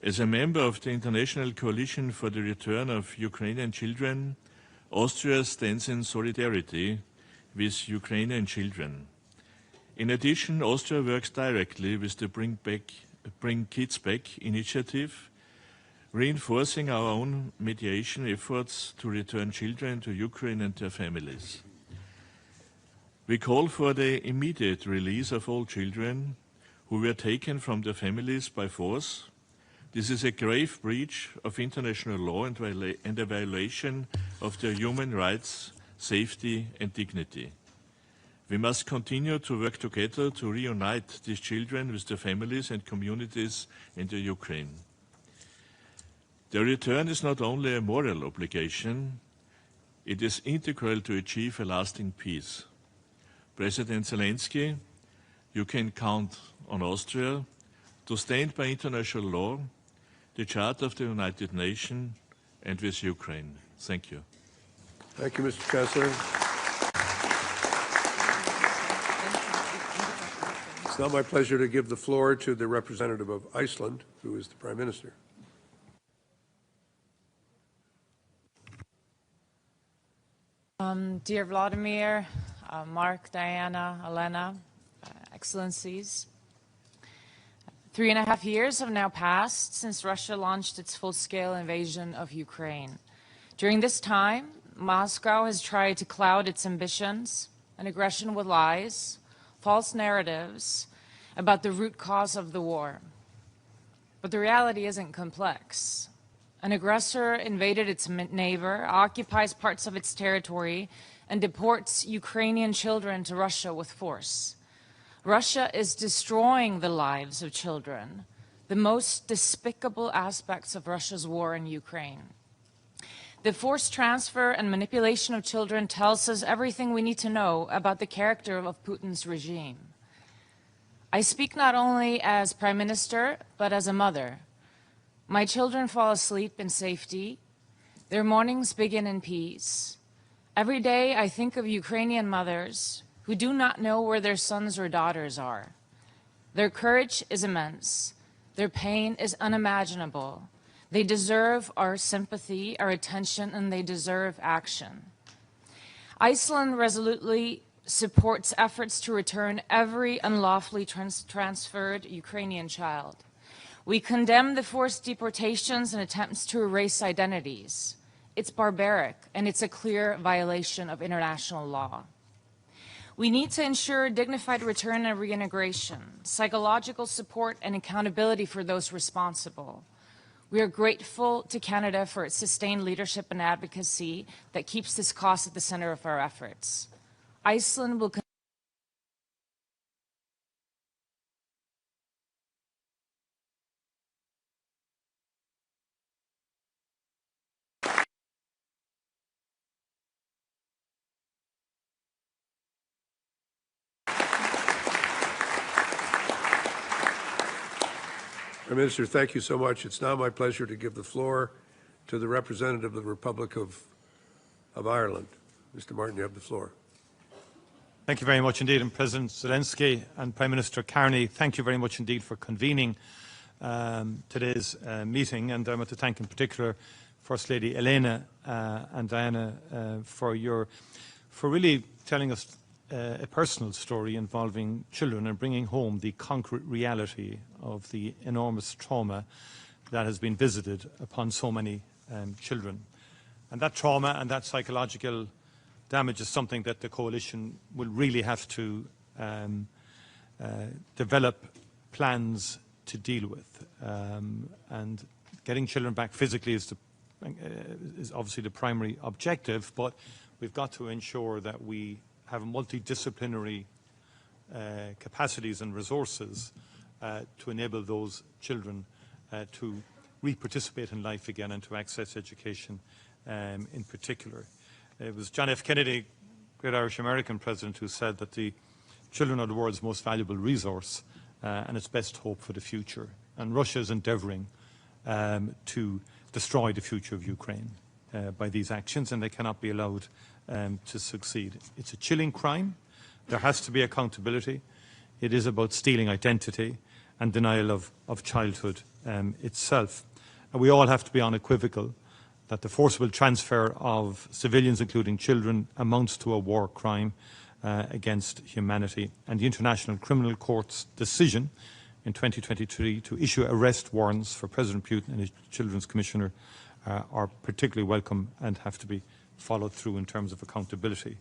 As a member of the International Coalition for the Return of Ukrainian Children, Austria stands in solidarity with Ukrainian children. In addition, Austria works directly with the Bring Kids Back initiative, reinforcing our own mediation efforts to return children to Ukraine and their families. We call for the immediate release of all children who were taken from their families by force. This is a grave breach of international law and a violation of their human rights, safety and dignity. We must continue to work together to reunite these children with their families and communities in the Ukraine. Their return is not only a moral obligation, it is integral to achieve a lasting peace. President Zelensky, you can count on Austria to stand by international law, the Charter of the United Nations, and with Ukraine. Thank you. Thank you, Mr. Chancellor. It's now my pleasure to give the floor to the representative of Iceland, who is the Prime Minister. Dear Volodymyr, Mark, Diana, Elena, Excellencies, 3.5 years have now passed since Russia launched its full-scale invasion of Ukraine. During this time, Moscow has tried to cloud its ambitions and aggression with lies, false narratives about the root cause of the war. But the reality isn't complex. An aggressor invaded its neighbor, occupies parts of its territory, and deports Ukrainian children to Russia with force. Russia is destroying the lives of children, the most despicable aspects of Russia's war in Ukraine. The forced transfer and manipulation of children tells us everything we need to know about the character of Putin's regime. I speak not only as Prime Minister, but as a mother. My children fall asleep in safety. Their mornings begin in peace. Every day I think of Ukrainian mothers who do not know where their sons or daughters are. Their courage is immense. Their pain is unimaginable. They deserve our sympathy, our attention, and they deserve action. Iceland resolutely supports efforts to return every unlawfully transferred Ukrainian child. We condemn the forced deportations and attempts to erase identities. It's barbaric, and it's a clear violation of international law. We need to ensure dignified return and reintegration, psychological support and accountability for those responsible. We are grateful to Canada for its sustained leadership and advocacy that keeps this cause at the center of our efforts. Iceland will Prime Minister, thank you so much. It's now my pleasure to give the floor to the representative of the Republic of Ireland. Mr. Martin, you have the floor. Thank you very much indeed. And President Zelensky and Prime Minister Carney, thank you very much indeed for convening today's meeting. And I want to thank in particular First Lady Elena and Diana for really telling us a personal story involving children and bringing home the concrete reality of the enormous trauma that has been visited upon so many children. And that trauma and that psychological damage is something that the coalition will really have to develop plans to deal with. And getting children back physically is obviously the primary objective, but we've got to ensure that we have multidisciplinary capacities and resources to enable those children to re-participate in life again and to access education in particular. It was John F. Kennedy, great Irish-American president, who said that the children are the world's most valuable resource and its best hope for the future. And Russia is endeavouring to destroy the future of Ukraine by these actions, and they cannot be allowed to succeed. It's a chilling crime. There has to be accountability. It is about stealing identity and denial of childhood itself. And we all have to be unequivocal that the forcible transfer of civilians, including children, amounts to a war crime against humanity. And the International Criminal Court's decision in 2023 to issue arrest warrants for President Putin and his Children's Commissioner are particularly welcome and have to be followed through in terms of accountability.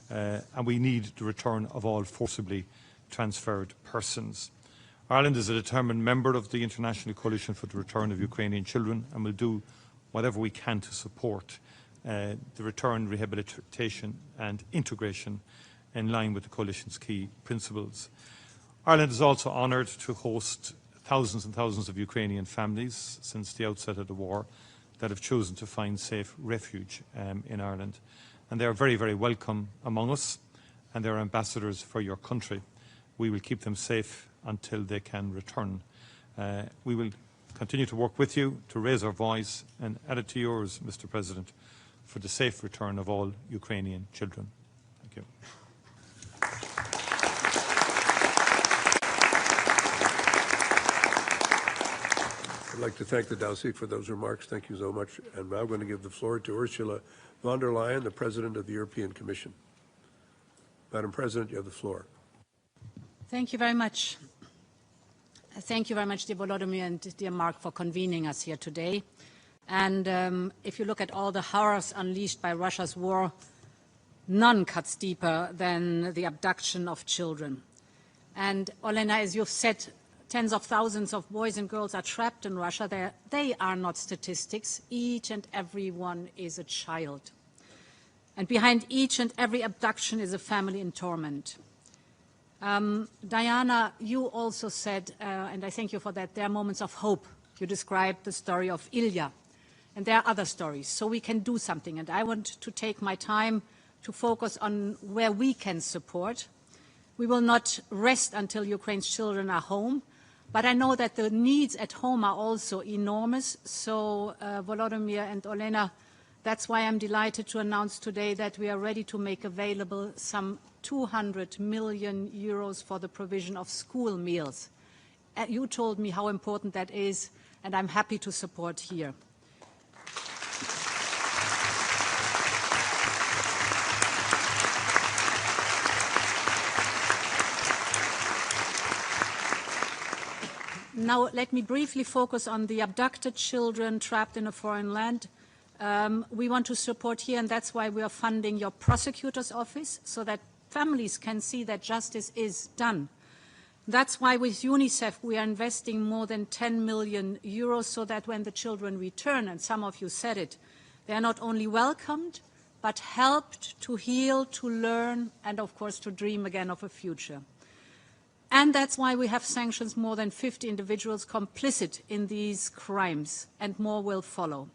And we need the return of all forcibly transferred persons. Ireland is a determined member of the International Coalition for the Return of Ukrainian Children and will do whatever we can to support the return, rehabilitation and integration in line with the coalition's key principles. Ireland is also honoured to host thousands and thousands of Ukrainian families since the outset of the war that have chosen to find safe refuge in Ireland. And they are very, very welcome among us, and they are ambassadors for your country. We will keep them safe until they can return. We will continue to work with you to raise our voice and add it to yours, Mr. President, for the safe return of all Ukrainian children. Thank you. I'd like to thank the Dowsy for those remarks. Thank you so much. And now I'm going to give the floor to Ursula von der Leyen, the President of the European Commission. Madam President, you have the floor. Thank you very much. Thank you very much, dear Volodymyr and dear Mark, for convening us here today. And if you look at all the horrors unleashed by Russia's war, none cuts deeper than the abduction of children. And Olena, as you've said, tens of thousands of boys and girls are trapped in Russia. They are not statistics. Each and every one is a child. And behind each and every abduction is a family in torment. Diana, you also said, and I thank you for that, there are moments of hope. You described the story of Ilya, and there are other stories, so we can do something. And I want to take my time to focus on where we can support. We will not rest until Ukraine's children are home, but I know that the needs at home are also enormous. So, Volodymyr and Olena, that's why I'm delighted to announce today that we are ready to make available some 200 million euros for the provision of school meals. You told me how important that is, and I'm happy to support here. Now, let me briefly focus on the abducted children trapped in a foreign land. We want to support here, and that's why we are funding your prosecutor's office, so that families can see that justice is done. That's why with UNICEF we are investing more than 10 million euros so that when the children return, and some of you said it, they are not only welcomed, but helped to heal, to learn, and of course to dream again of a future. And that's why we have sanctioned more than 50 individuals complicit in these crimes, and more will follow.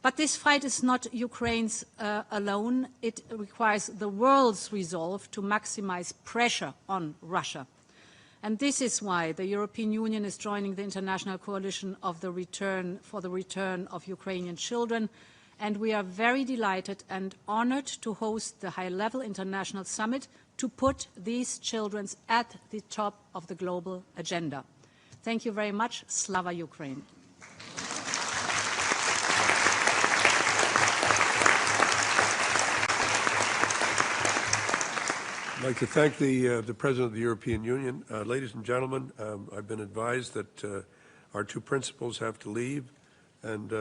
But this fight is not Ukraine's alone. It requires the world's resolve to maximize pressure on Russia. And this is why the European Union is joining the International Coalition for the Return of Ukrainian Children. And we are very delighted and honored to host the high-level international summit to put these children at the top of the global agenda. Thank you very much. Slava Ukraine. I'd like to thank the President of the European Union. Ladies and gentlemen, I've been advised that our two principals have to leave, and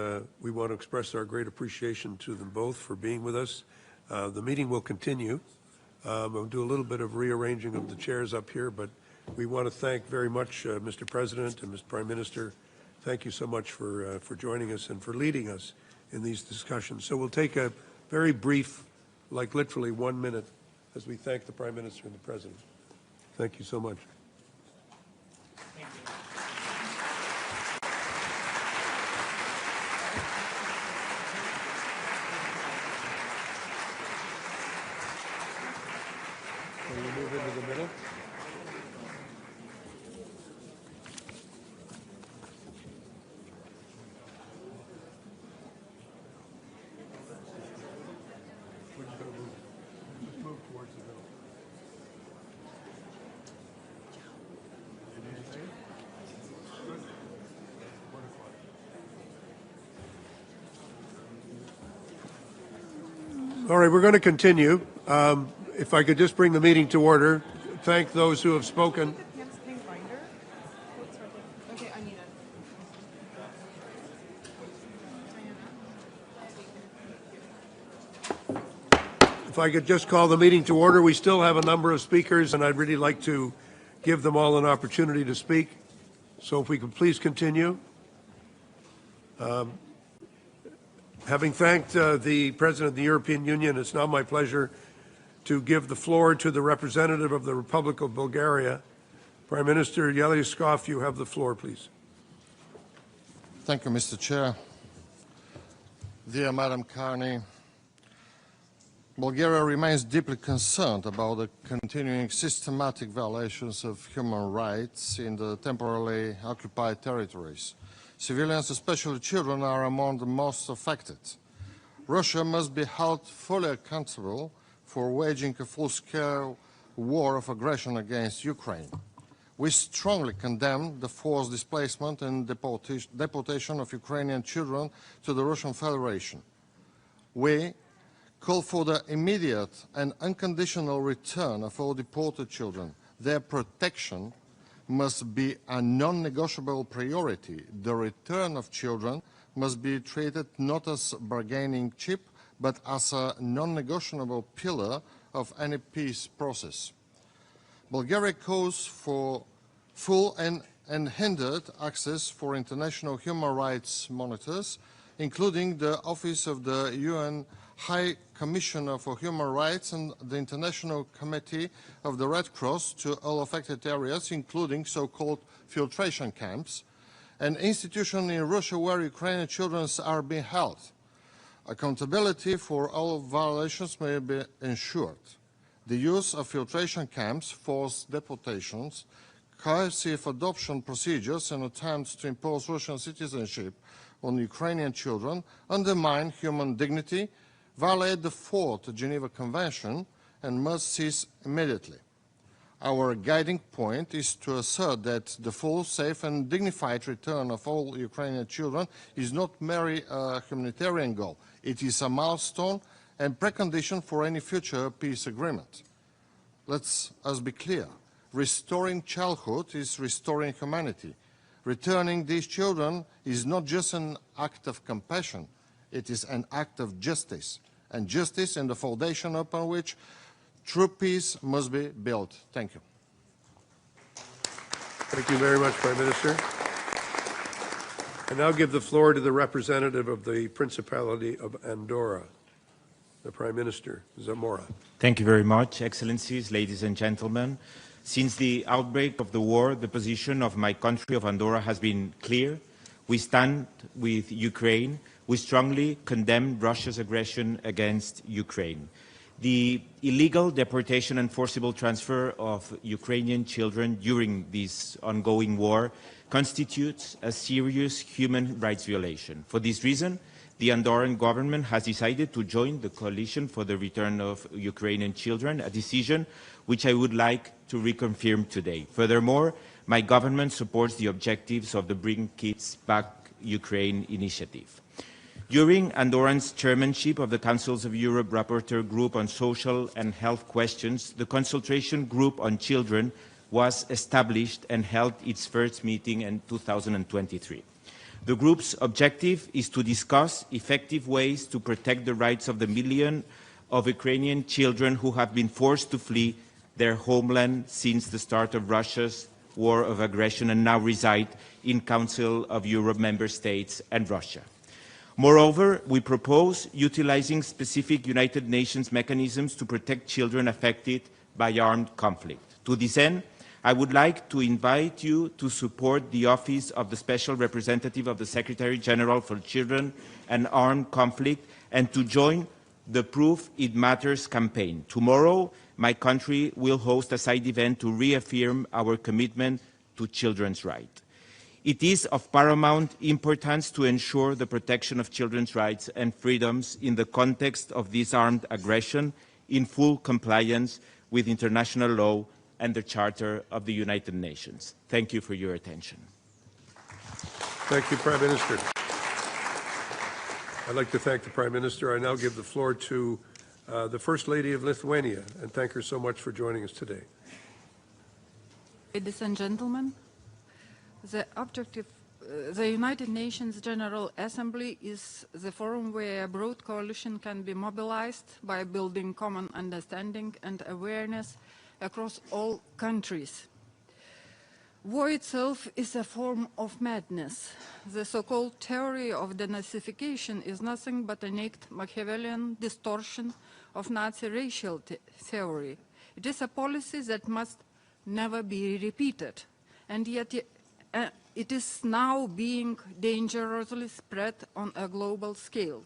we want to express our great appreciation to them both for being with us. The meeting will continue. We'll do a little bit of rearranging of the chairs up here, but we want to thank very much Mr. President and Mr. Prime Minister. Thank you so much for joining us and for leading us in these discussions. So we'll take a very brief, like literally 1 minute, as we thank the Prime Minister and the President. Thank you so much. Can we move into the middle? All right, we're going to continue. If I could just bring the meeting to order, thank those who have spoken. If I could just call the meeting to order, we still have a number of speakers, and I'd really like to give them all an opportunity to speak. So if we could please continue. Having thanked the President of the European Union, it's now my pleasure to give the floor to the representative of the Republic of Bulgaria. Prime Minister Zelenskiy, you have the floor, please. Thank you, Mr. Chair. Dear Madam Carney, Bulgaria remains deeply concerned about the continuing systematic violations of human rights in the temporarily occupied territories. Civilians, especially children, are among the most affected. Russia must be held fully accountable for waging a full-scale war of aggression against Ukraine. We strongly condemn the forced displacement and deportation of Ukrainian children to the Russian Federation. We call for the immediate and unconditional return of all deported children. Their protection must be a non-negotiable priority. The return of children must be treated not as a bargaining chip, but as a non-negotiable pillar of any peace process. Bulgaria calls for full and unhindered access for international human rights monitors, including the Office of the UN High Commissioner for Human Rights and the International Committee of the Red Cross to all affected areas, including so-called filtration camps, an institution in Russia where Ukrainian children are being held. Accountability for all violations may be ensured. The use of filtration camps, forced deportations, coercive adoption procedures and attempts to impose Russian citizenship on Ukrainian children undermine human dignity, violate the Fourth Geneva Convention, and must cease immediately. Our guiding point is to assert that the full, safe and dignified return of all Ukrainian children is not merely a humanitarian goal. It is a milestone and precondition for any future peace agreement. Let us be clear. Restoring childhood is restoring humanity. Returning these children is not just an act of compassion, it is an act of justice, and justice is the foundation upon which true peace must be built. Thank you. Thank you very much, Prime Minister. I now give the floor to the representative of the Principality of Andorra, the Prime Minister, Zamora. Thank you very much, Excellencies, ladies and gentlemen. Since the outbreak of the war, the position of my country of Andorra has been clear. We stand with Ukraine. We strongly condemn Russia's aggression against Ukraine. The illegal deportation and forcible transfer of Ukrainian children during this ongoing war constitutes a serious human rights violation. For this reason, the Andorran government has decided to join the coalition for the return of Ukrainian children, a decision which I would like to reconfirm today. Furthermore, my government supports the objectives of the Bring Kids Back Ukraine initiative. During Andorran's chairmanship of the Councils of Europe Rapporteur Group on Social and Health Questions, the Consultation Group on Children was established and held its first meeting in 2023. The group's objective is to discuss effective ways to protect the rights of the million of Ukrainian children who have been forced to flee their homeland since the start of Russia's war of aggression and now reside in Council of Europe member states and Russia. Moreover, we propose utilizing specific United Nations mechanisms to protect children affected by armed conflict. To this end, I would like to invite you to support the Office of the Special Representative of the Secretary General for Children and Armed Conflict and to join the Proof It Matters campaign. Tomorrow, my country will host a side event to reaffirm our commitment to children's rights. It is of paramount importance to ensure the protection of children's rights and freedoms in the context of this armed aggression in full compliance with international law and the Charter of the United Nations. Thank you for your attention. Thank you, Prime Minister. I'd like to thank the Prime Minister. I now give the floor to the First Lady of Lithuania and thank her so much for joining us today. Ladies and gentlemen, the United Nations General Assembly is the forum where a broad coalition can be mobilized by building common understanding and awareness across all countries. War itself is a form of madness. The so-called theory of denazification is nothing but an innate Machiavellian distortion of Nazi racial theory. It is a policy that must never be repeated, and yet it is now being dangerously spread on a global scale.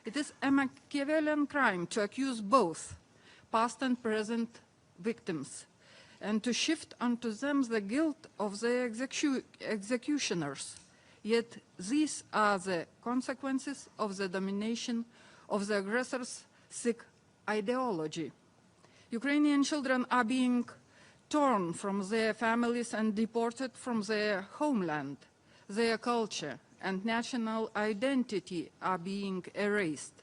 It is a Machiavellian crime to accuse both past and present victims and to shift onto them the guilt of the executioners. Yet these are the consequences of the domination of the aggressor's sick ideology. Ukrainian children are being torn from their families and deported from their homeland. Their culture and national identity are being erased.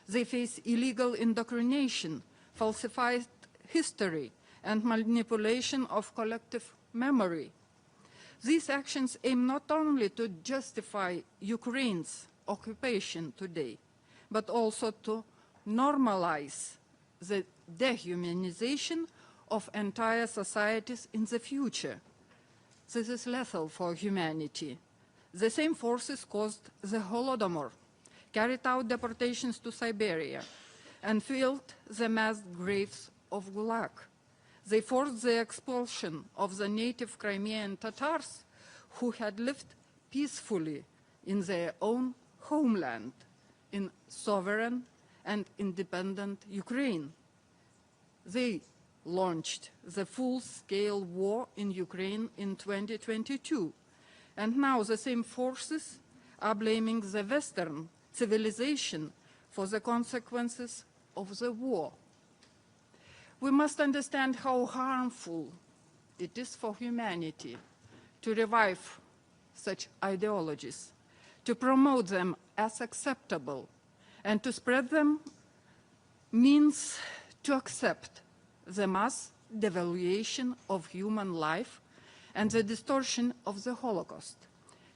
They face illegal indoctrination, falsified history, and manipulation of collective memory. These actions aim not only to justify Ukraine's occupation today, but also to normalize the dehumanization of entire societies in the future. This is lethal for humanity. The same forces caused the Holodomor, carried out deportations to Siberia, and filled the mass graves of Gulag. They forced the expulsion of the native Crimean Tatars who had lived peacefully in their own homeland, in sovereign and independent Ukraine. They launched the full-scale war in Ukraine in 2022, and now the same forces are blaming the Western civilization for the consequences of the war. We must understand how harmful it is for humanity to revive such ideologies, to promote them as acceptable, and to spread them means to accept the mass devaluation of human life and the distortion of the Holocaust.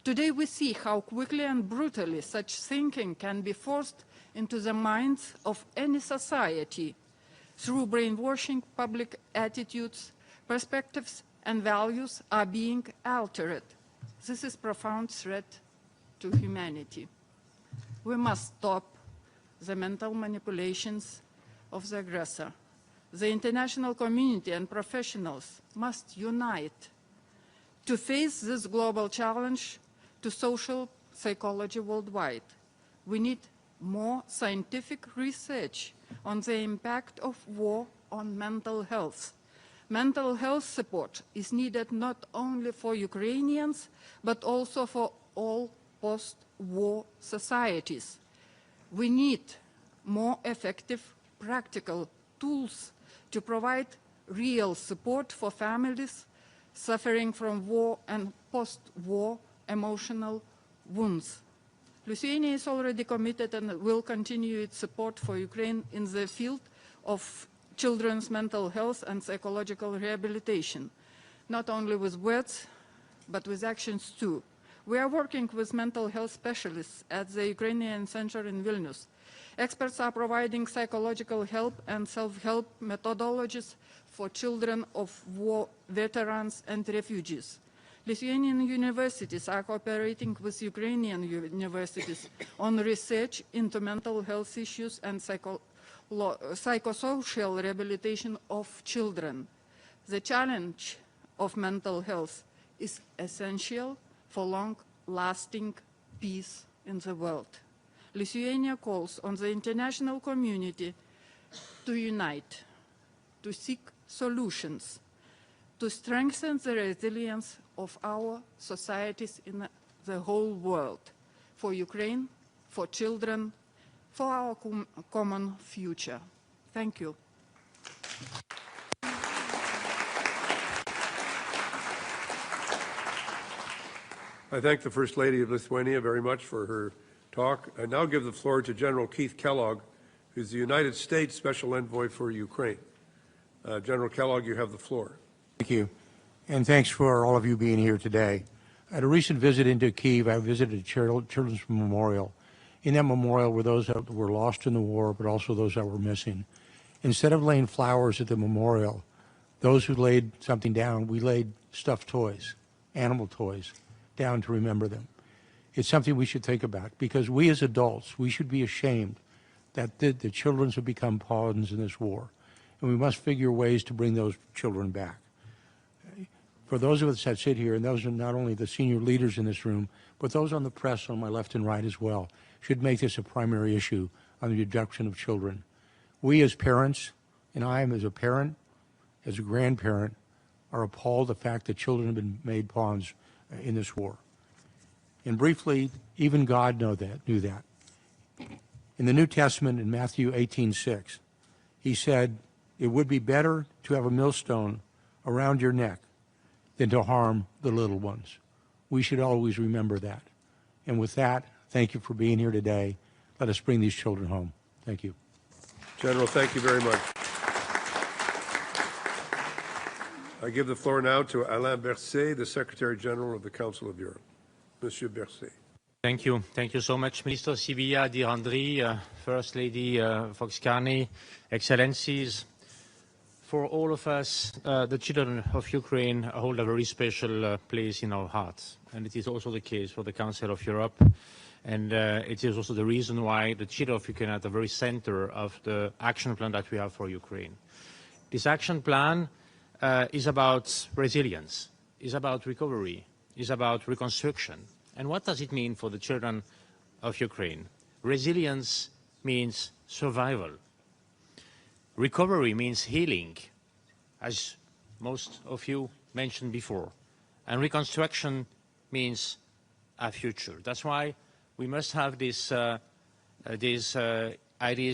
Today we see how quickly and brutally such thinking can be forced into the minds of any society through brainwashing. Public attitudes, perspectives, and values are being altered. This is a profound threat to humanity. We must stop the mental manipulations of the aggressor. The international community and professionals must unite to face this global challenge to social psychology worldwide. We need more scientific research on the impact of war on mental health. Mental health support is needed not only for Ukrainians, but also for all post-war societies. We need more effective practical tools to provide real support for families suffering from war and post-war emotional wounds. Lithuania is already committed and will continue its support for Ukraine in the field of children's mental health and psychological rehabilitation, not only with words, but with actions too. We are working with mental health specialists at the Ukrainian Center in Vilnius. Experts are providing psychological help and self-help methodologies for children of war veterans and refugees. Lithuanian universities are cooperating with Ukrainian universities on research into mental health issues and psychosocial rehabilitation of children. The challenge of mental health is essential for long-lasting peace in the world. Lithuania calls on the international community to unite, to seek solutions, to strengthen the resilience of our societies in the whole world, for Ukraine, for children, for our common future. Thank you. I thank the First Lady of Lithuania very much for her talk. I now give the floor to General Keith Kellogg, who's the United States Special Envoy for Ukraine. General Kellogg, you have the floor. Thank you. And thanks for all of you being here today. At a recent visit into Kyiv, I visited a children's memorial. In that memorial were those that were lost in the war, but also those that were missing. Instead of laying flowers at the memorial, those who laid something down, we laid stuffed toys, animal toys, down to remember them. It's something we should think about, because we as adults, we should be ashamed that the children have become pawns in this war. And we must figure ways to bring those children back. For those of us that sit here, and those are not only the senior leaders in this room, but those on the press on my left and right as well, should make this a primary issue on the abduction of children. We as parents, and I am as a parent, as a grandparent, are appalled at the fact that children have been made pawns in this war. And briefly, even God knew that. In the New Testament, in Matthew 18:6, he said, "It would be better to have a millstone around your neck than to harm the little ones." We should always remember that. And with that, thank you for being here today. Let us bring these children home. Thank you. General, thank you very much. I give the floor now to Alain Berset, the Secretary General of the Council of Europe. Monsieur Berset. Thank you. Thank you so much, Minister Sibilla, dear Andriy, First Lady Fox Carney, Excellencies. For all of us, the children of Ukraine hold a very special place in our hearts. And it is also the case for the Council of Europe. And it is also the reason why the children of Ukraine are at the very center of the action plan that we have for Ukraine. This action plan is about resilience, is about recovery, is about reconstruction. And what does it mean for the children of Ukraine? Resilience means survival. Recovery means healing, as most of you mentioned before. And reconstruction means a future. That's why we must have these ideas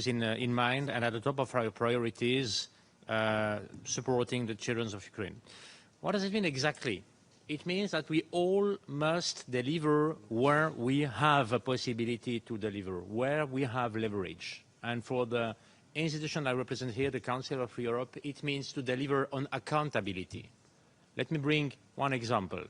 in mind, and at the top of our priorities, supporting the children of Ukraine. What does it mean exactly? It means that we all must deliver where we have a possibility to deliver, where we have leverage. And for the institution I represent here, the Council of Europe, it means to deliver on accountability. Let me bring one example.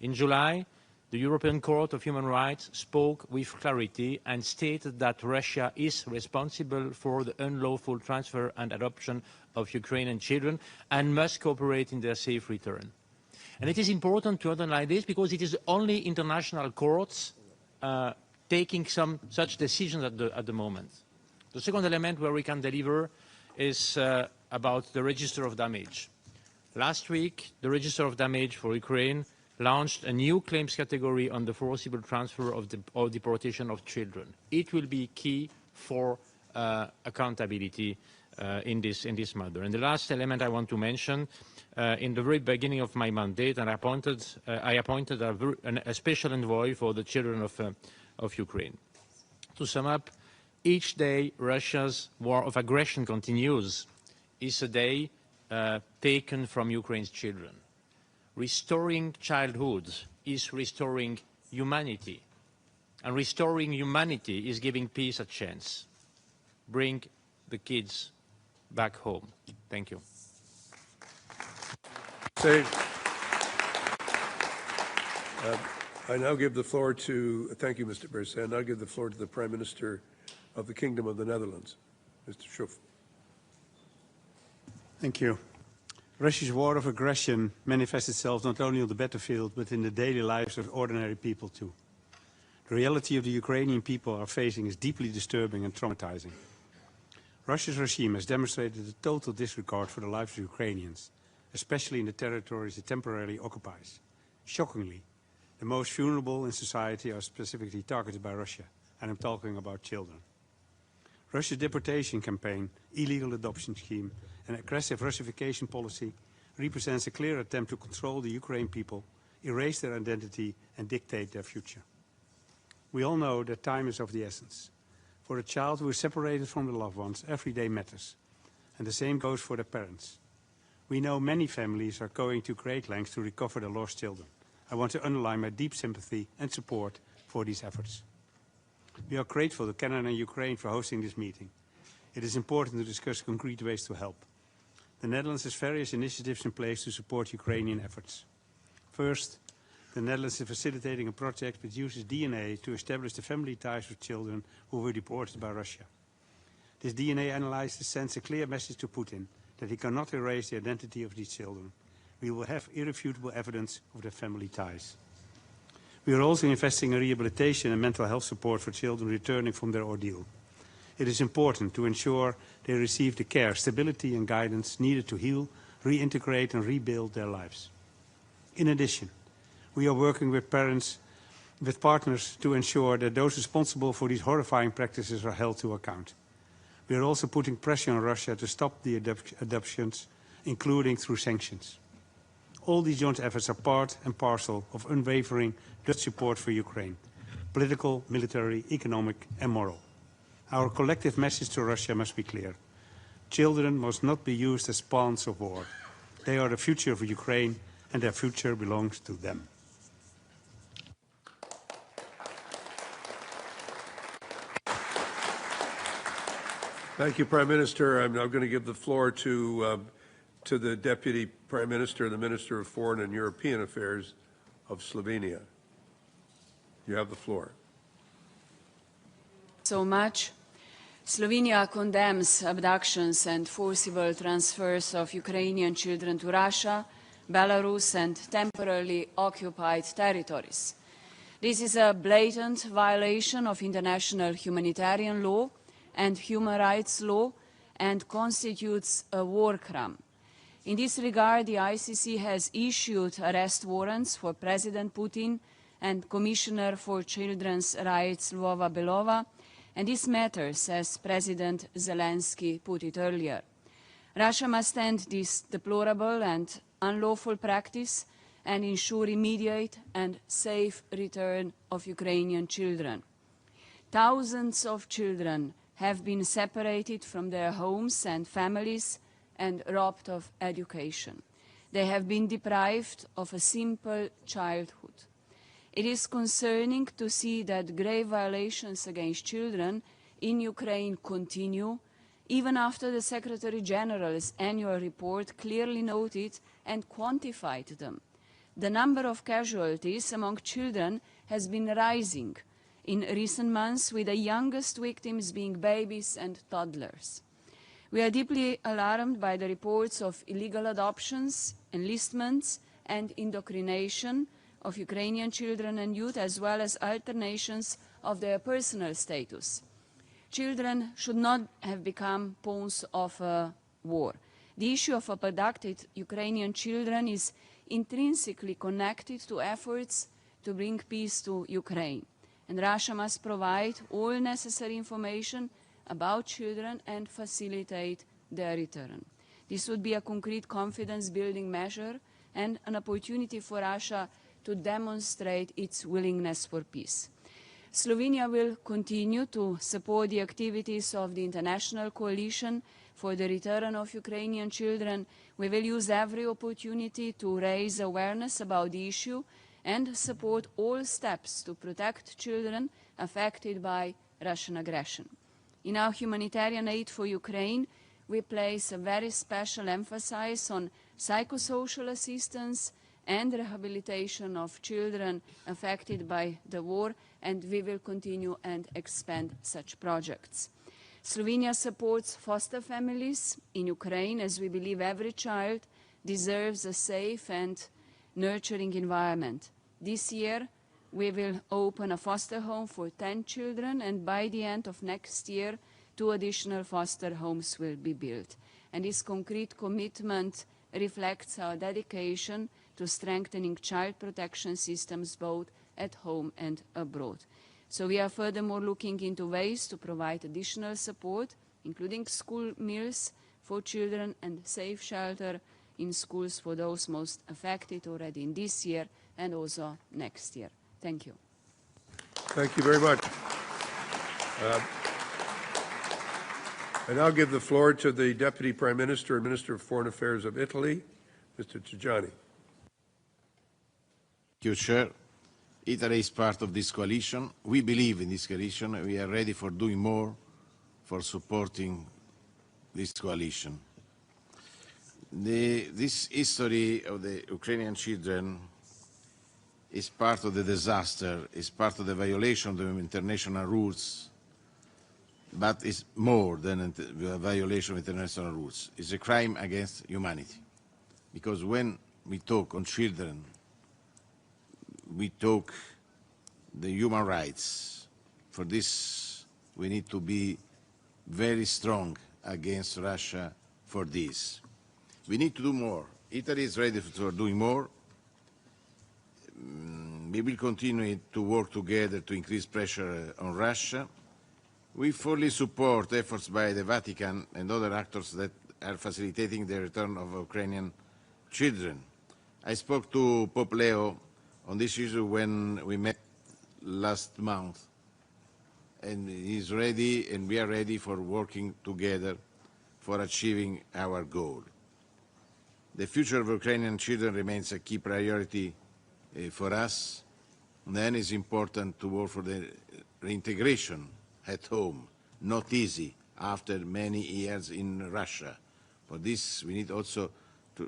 In July, the European Court of Human Rights spoke with clarity and stated that Russia is responsible for the unlawful transfer and adoption of Ukrainian children and must cooperate in their safe return. And it is important to underline this because it is only international courts taking some such decisions at the moment. The second element where we can deliver is about the register of damage. Last week, the register of damage for Ukraine launched a new claims category on the forcible transfer or deportation of children. It will be key for accountability in this matter. And the last element I want to mention, in the very beginning of my mandate, and I appointed a special envoy for the children of Ukraine. To sum up, each day Russia's war of aggression continues is a day taken from Ukraine's children. Restoring childhood is restoring humanity. And restoring humanity is giving peace a chance. Bring the kids back home. Thank you. I now give the floor to, thank you, Mr. Berset. I now give the floor to the Prime Minister of the Kingdom of the Netherlands, Mr. Schoof. Thank you. Russia's war of aggression manifests itself not only on the battlefield, but in the daily lives of ordinary people too. The reality of the Ukrainian people are facing is deeply disturbing and traumatizing. Russia's regime has demonstrated a total disregard for the lives of Ukrainians, especially in the territories it temporarily occupies. Shockingly, the most vulnerable in society are specifically targeted by Russia, and I'm talking about children. Russia's deportation campaign, illegal adoption scheme, and aggressive Russification policy represents a clear attempt to control the Ukrainian people, erase their identity, and dictate their future. We all know that time is of the essence. For a child who is separated from their loved ones, every day matters, and the same goes for their parents. We know many families are going to great lengths to recover their lost children. I want to underline my deep sympathy and support for these efforts. We are grateful to Canada and Ukraine for hosting this meeting. It is important to discuss concrete ways to help. The Netherlands has various initiatives in place to support Ukrainian efforts. First, the Netherlands is facilitating a project which uses DNA to establish the family ties with children who were deported by Russia. This DNA analysis sends a clear message to Putin that he cannot erase the identity of these children. We will have irrefutable evidence of their family ties. We are also investing in rehabilitation and mental health support for children returning from their ordeal. It is important to ensure they receive the care, stability and guidance needed to heal, reintegrate and rebuild their lives. In addition, we are working with partners to ensure that those responsible for these horrifying practices are held to account. We are also putting pressure on Russia to stop the adoptions, including through sanctions. All these joint efforts are part and parcel of unwavering Dutch support for Ukraine, political, military, economic and moral. Our collective message to Russia must be clear. Children must not be used as pawns of war. They are the future of Ukraine, and their future belongs to them. Thank you, Prime Minister. I'm now going to give the floor to the Deputy Prime Minister and the Minister of Foreign and European Affairs of Slovenia. You have the floor. So much. Slovenia condemns abductions and forcible transfers of Ukrainian children to Russia, Belarus and temporarily occupied territories. This is a blatant violation of international humanitarian law and human rights law and constitutes a war crime. In this regard, the ICC has issued arrest warrants for President Putin and Commissioner for Children's Rights Lvova Belova, and this matters, as President Zelensky put it earlier. Russia must end this deplorable and unlawful practice and ensure immediate and safe return of Ukrainian children. Thousands of children have been separated from their homes and families and robbed of education. They have been deprived of a simple childhood. It is concerning to see that grave violations against children in Ukraine continue, even after the Secretary General's annual report clearly noted and quantified them. The number of casualties among children has been rising in recent months, with the youngest victims being babies and toddlers. We are deeply alarmed by the reports of illegal adoptions, enlistments, and indoctrination of Ukrainian children and youth, as well as alternations of their personal status. Children should not have become pawns of a war. The issue of abducted Ukrainian children is intrinsically connected to efforts to bring peace to Ukraine, and Russia must provide all necessary information about children and facilitate their return. This would be a concrete confidence-building measure and an opportunity for Russia to demonstrate its willingness for peace. Slovenia will continue to support the activities of the International Coalition for the Return of Ukrainian Children. We will use every opportunity to raise awareness about the issue and support all steps to protect children affected by Russian aggression. In our humanitarian aid for Ukraine, we place a very special emphasis on psychosocial assistance and rehabilitation of children affected by the war, and we will continue and expand such projects. Slovenia supports foster families in Ukraine, as we believe every child deserves a safe and nurturing environment. This year, we will open a foster home for 10 children, and by the end of next year, 2 additional foster homes will be built. And this concrete commitment reflects our dedication to strengthening child protection systems both at home and abroad. So we are furthermore looking into ways to provide additional support, including school meals for children and safe shelter in schools for those most affected already in this year and also next year. Thank you. Thank you very much. I now give the floor to the Deputy Prime Minister and Minister of Foreign Affairs of Italy, Mr. Tajani. Thank you, Chair. Italy is part of this coalition. We believe in this coalition. We are ready for doing more for supporting this coalition. This history of the Ukrainian children is part of the disaster, is part of the violation of the international rules, but it's more than a violation of international rules. It's a crime against humanity. Because when we talk on children, we talk the human rights. For this, we need to be very strong against Russia for this. We need to do more. Italy is ready for doing more. We will continue to work together to increase pressure on Russia. We fully support efforts by the Vatican and other actors that are facilitating the return of Ukrainian children. I spoke to Pope Leo on this issue when we met last month, and he's ready and we are ready for working together for achieving our goal. The future of Ukrainian children remains a key priority for us. And then it's important to work for the reintegration at home, not easy after many years in Russia. For this, we need also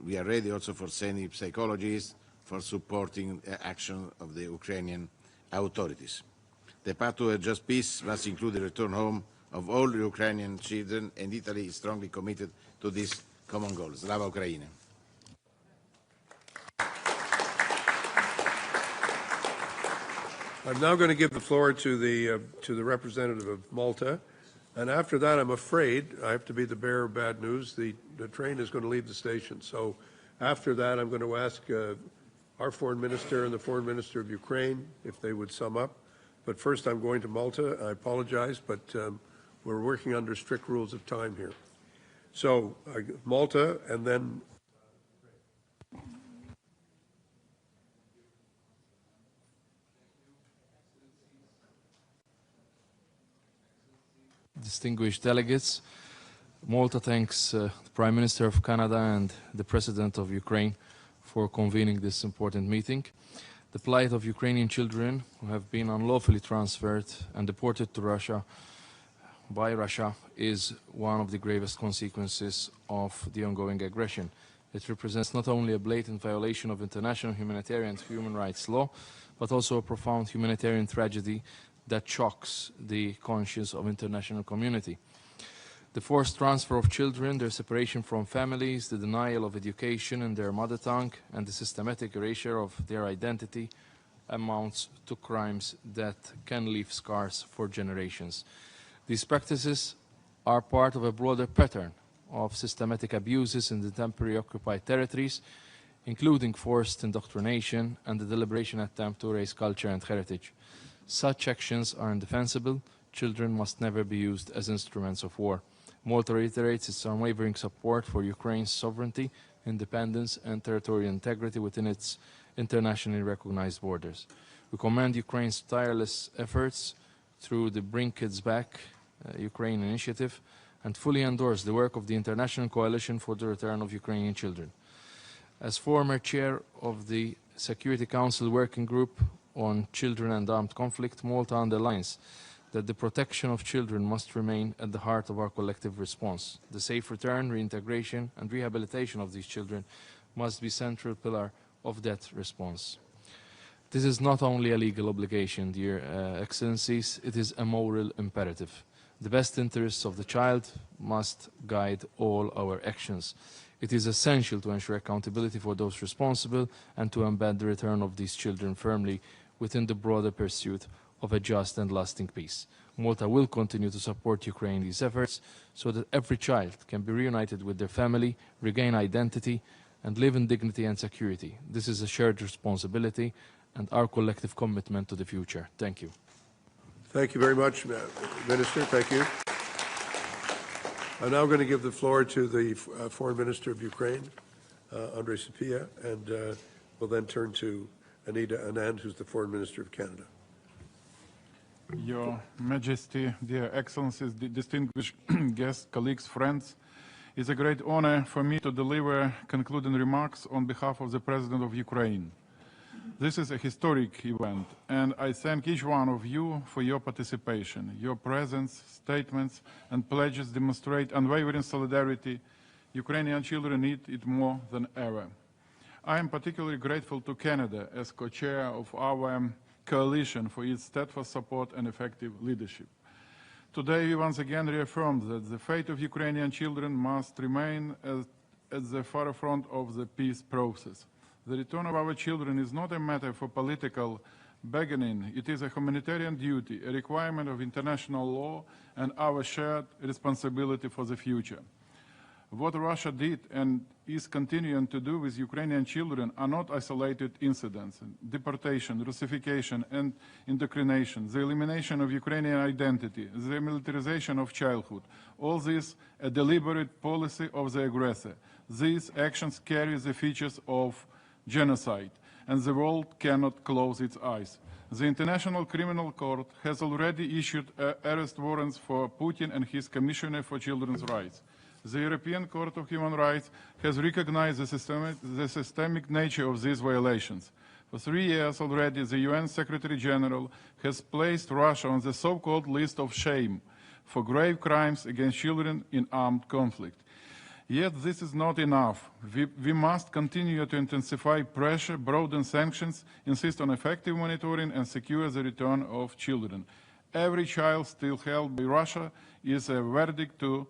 we are ready also for sending psychologists for supporting the action of the Ukrainian authorities. The path to a just peace must include the return home of all Ukrainian children, and Italy is strongly committed to this common goal. Slava Ukraini! I'm now going to give the floor to the representative of Malta, and after that, I'm afraid I have to be the bearer of bad news. The train is going to leave the station. So after that, I'm going to ask our foreign minister and the foreign minister of Ukraine if they would sum up. But first, I'm going to Malta. I apologize, but we're working under strict rules of time here. So Malta, and then. Distinguished delegates, Malta thanks the Prime Minister of Canada and the President of Ukraine for convening this important meeting. The plight of Ukrainian children who have been unlawfully transferred and deported to Russia by Russia is one of the gravest consequences of the ongoing aggression. It represents not only a blatant violation of international humanitarian and human rights law, but also a profound humanitarian tragedy that shocks the conscience of international community. The forced transfer of children, their separation from families, the denial of education in their mother tongue, and the systematic erasure of their identity amounts to crimes that can leave scars for generations. These practices are part of a broader pattern of systematic abuses in the temporarily occupied territories, including forced indoctrination and the deliberate attempt to erase culture and heritage. Such actions are indefensible. Children must never be used as instruments of war. Malta reiterates its unwavering support for Ukraine's sovereignty, independence, and territorial integrity within its internationally recognized borders. We commend Ukraine's tireless efforts through the Bring Kids Back Ukraine initiative and fully endorse the work of the International Coalition for the Return of Ukrainian Children. As former chair of the Security Council Working Group on children and armed conflict, Malta underlines that the protection of children must remain at the heart of our collective response. The safe return, reintegration, and rehabilitation of these children must be a central pillar of that response. This is not only a legal obligation, dear Excellencies, it is a moral imperative. The best interests of the child must guide all our actions. It is essential to ensure accountability for those responsible and to embed the return of these children firmly within the broader pursuit of a just and lasting peace. Malta will continue to support Ukraine in these efforts so that every child can be reunited with their family, regain identity, and live in dignity and security. This is a shared responsibility and our collective commitment to the future. Thank you. Thank you very much, Minister. Thank you. I'm now going to give the floor to the Foreign Minister of Ukraine, Andrei Sybiha, and we'll then turn to Anita Anand, who's the Foreign Minister of Canada. Your Majesty, dear Excellencies, distinguished guests, colleagues, friends, it's a great honor for me to deliver concluding remarks on behalf of the President of Ukraine. This is a historic event, and I thank each one of you for your participation. Your presence, statements, and pledges demonstrate unwavering solidarity. Ukrainian children need it more than ever. I am particularly grateful to Canada as co-chair of our coalition for its steadfast support and effective leadership. Today, we once again reaffirmed that the fate of Ukrainian children must remain at the forefront of the peace process. The return of our children is not a matter for political bargaining. It is a humanitarian duty, a requirement of international law, and our shared responsibility for the future. What Russia did and is continuing to do with Ukrainian children are not isolated incidents. Deportation, Russification, and indoctrination, the elimination of Ukrainian identity, the militarization of childhood, all this a deliberate policy of the aggressor. These actions carry the features of genocide, and the world cannot close its eyes. The International Criminal Court has already issued arrest warrants for Putin and his Commissioner for Children's Rights. The European Court of Human Rights has recognized the systemic nature of these violations. For 3 years already, the UN Secretary General has placed Russia on the so-called list of shame for grave crimes against children in armed conflict. Yet this is not enough. We must continue to intensify pressure, broaden sanctions, insist on effective monitoring, and secure the return of children. Every child still held by Russia is a verdict to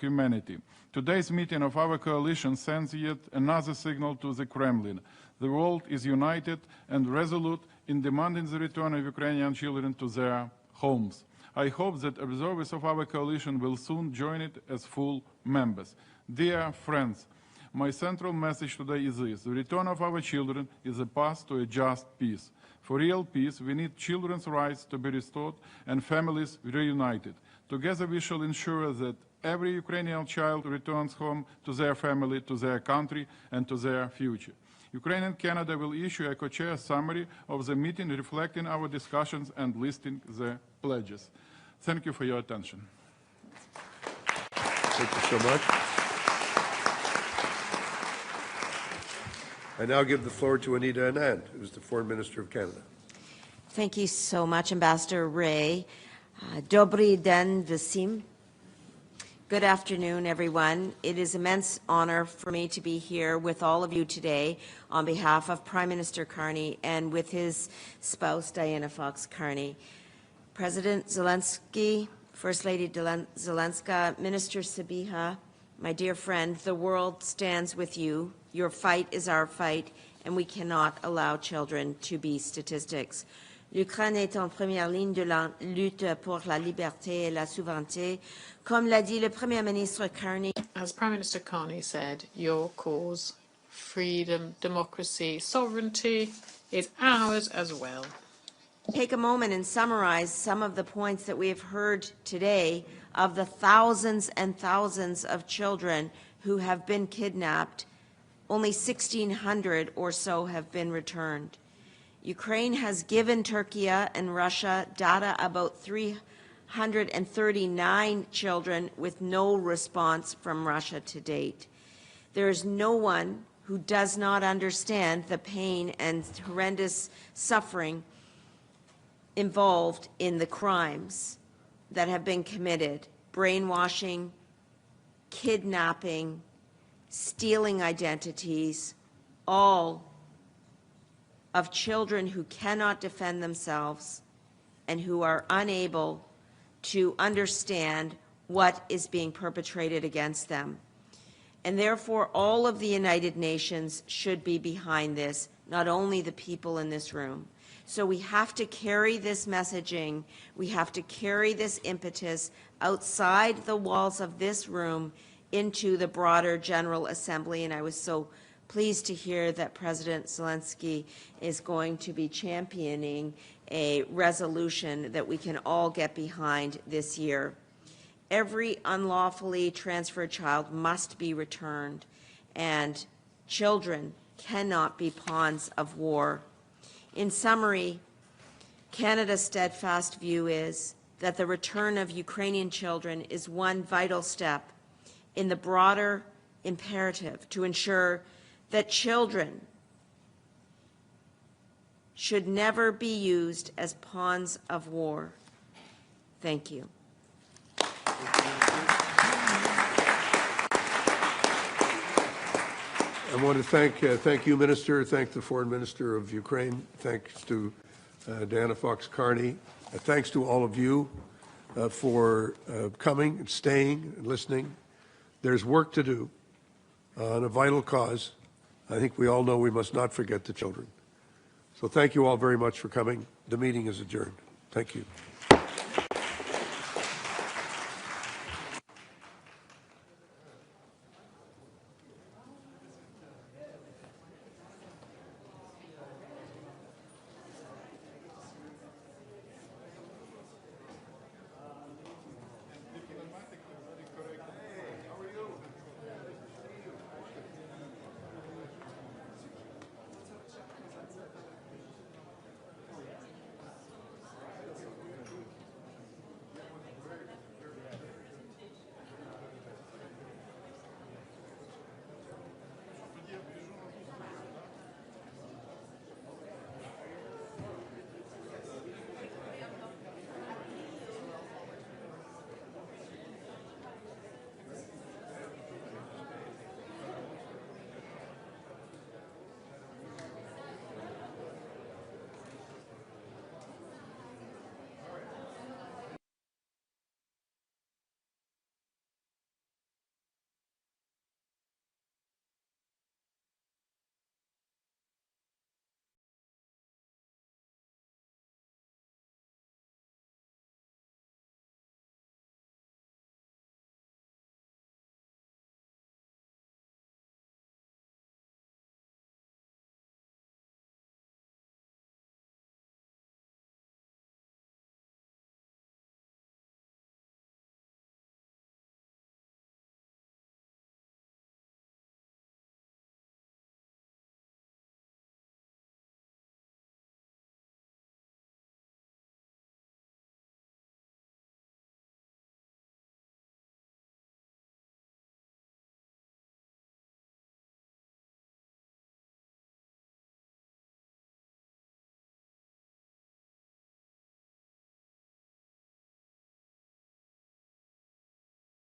humanity. Today's meeting of our coalition sends yet another signal to the Kremlin. The world is united and resolute in demanding the return of Ukrainian children to their homes. I hope that observers of our coalition will soon join it as full members. Dear friends, my central message today is this: the return of our children is a path to a just peace. For real peace, we need children's rights to be restored and families reunited. Together we shall ensure that every Ukrainian child returns home to their family, to their country, and to their future. Ukraine and Canada will issue a co-chair summary of the meeting reflecting our discussions and listing the pledges. Thank you for your attention. Thank you so much. I now give the floor to Anita Anand, who's the Foreign Minister of Canada. Thank you so much, Ambassador Ray. Dobry den Visim. Good afternoon, everyone. It is an immense honor for me to be here with all of you today on behalf of Prime Minister Carney and with his spouse, Diana Fox Carney. President Zelensky, First Lady Zelensky, Minister Sybiha, my dear friend, the world stands with you. Your fight is our fight, and we cannot allow children to be statistics. L'Ukraine est en première ligne de la lutte pour la liberté et la souveraineté. Comme l'a dit le Premier ministre Carney. As Prime Minister Carney said, your cause, freedom, democracy, sovereignty, is ours as well. Take a moment and summarize some of the points that we have heard today of the thousands and thousands of children who have been kidnapped. Only 1,600 or so have been returned. Ukraine has given Turkey and Russia data about 339 children with no response from Russia to date. There is no one who does not understand the pain and horrendous suffering involved in the crimes that have been committed, brainwashing, kidnapping, stealing identities, all of children who cannot defend themselves and who are unable to understand what is being perpetrated against them. And therefore, all of the United Nations should be behind this, not only the people in this room. So we have to carry this messaging, we have to carry this impetus outside the walls of this room into the broader General Assembly, and I was so pleased to hear that President Zelensky is going to be championing a resolution that we can all get behind this year. Every unlawfully transferred child must be returned, and children cannot be pawns of war. In summary, Canada's steadfast view is that the return of Ukrainian children is one vital step in the broader imperative to ensure that children should never be used as pawns of war. Thank you. I want to thank you, Minister, thank the Foreign Minister of Ukraine, thanks to Diana Fox Carney, thanks to all of you for coming and staying and listening. There's work to do on a vital cause. I think we all know we must not forget the children. So thank you all very much for coming. The meeting is adjourned. Thank you.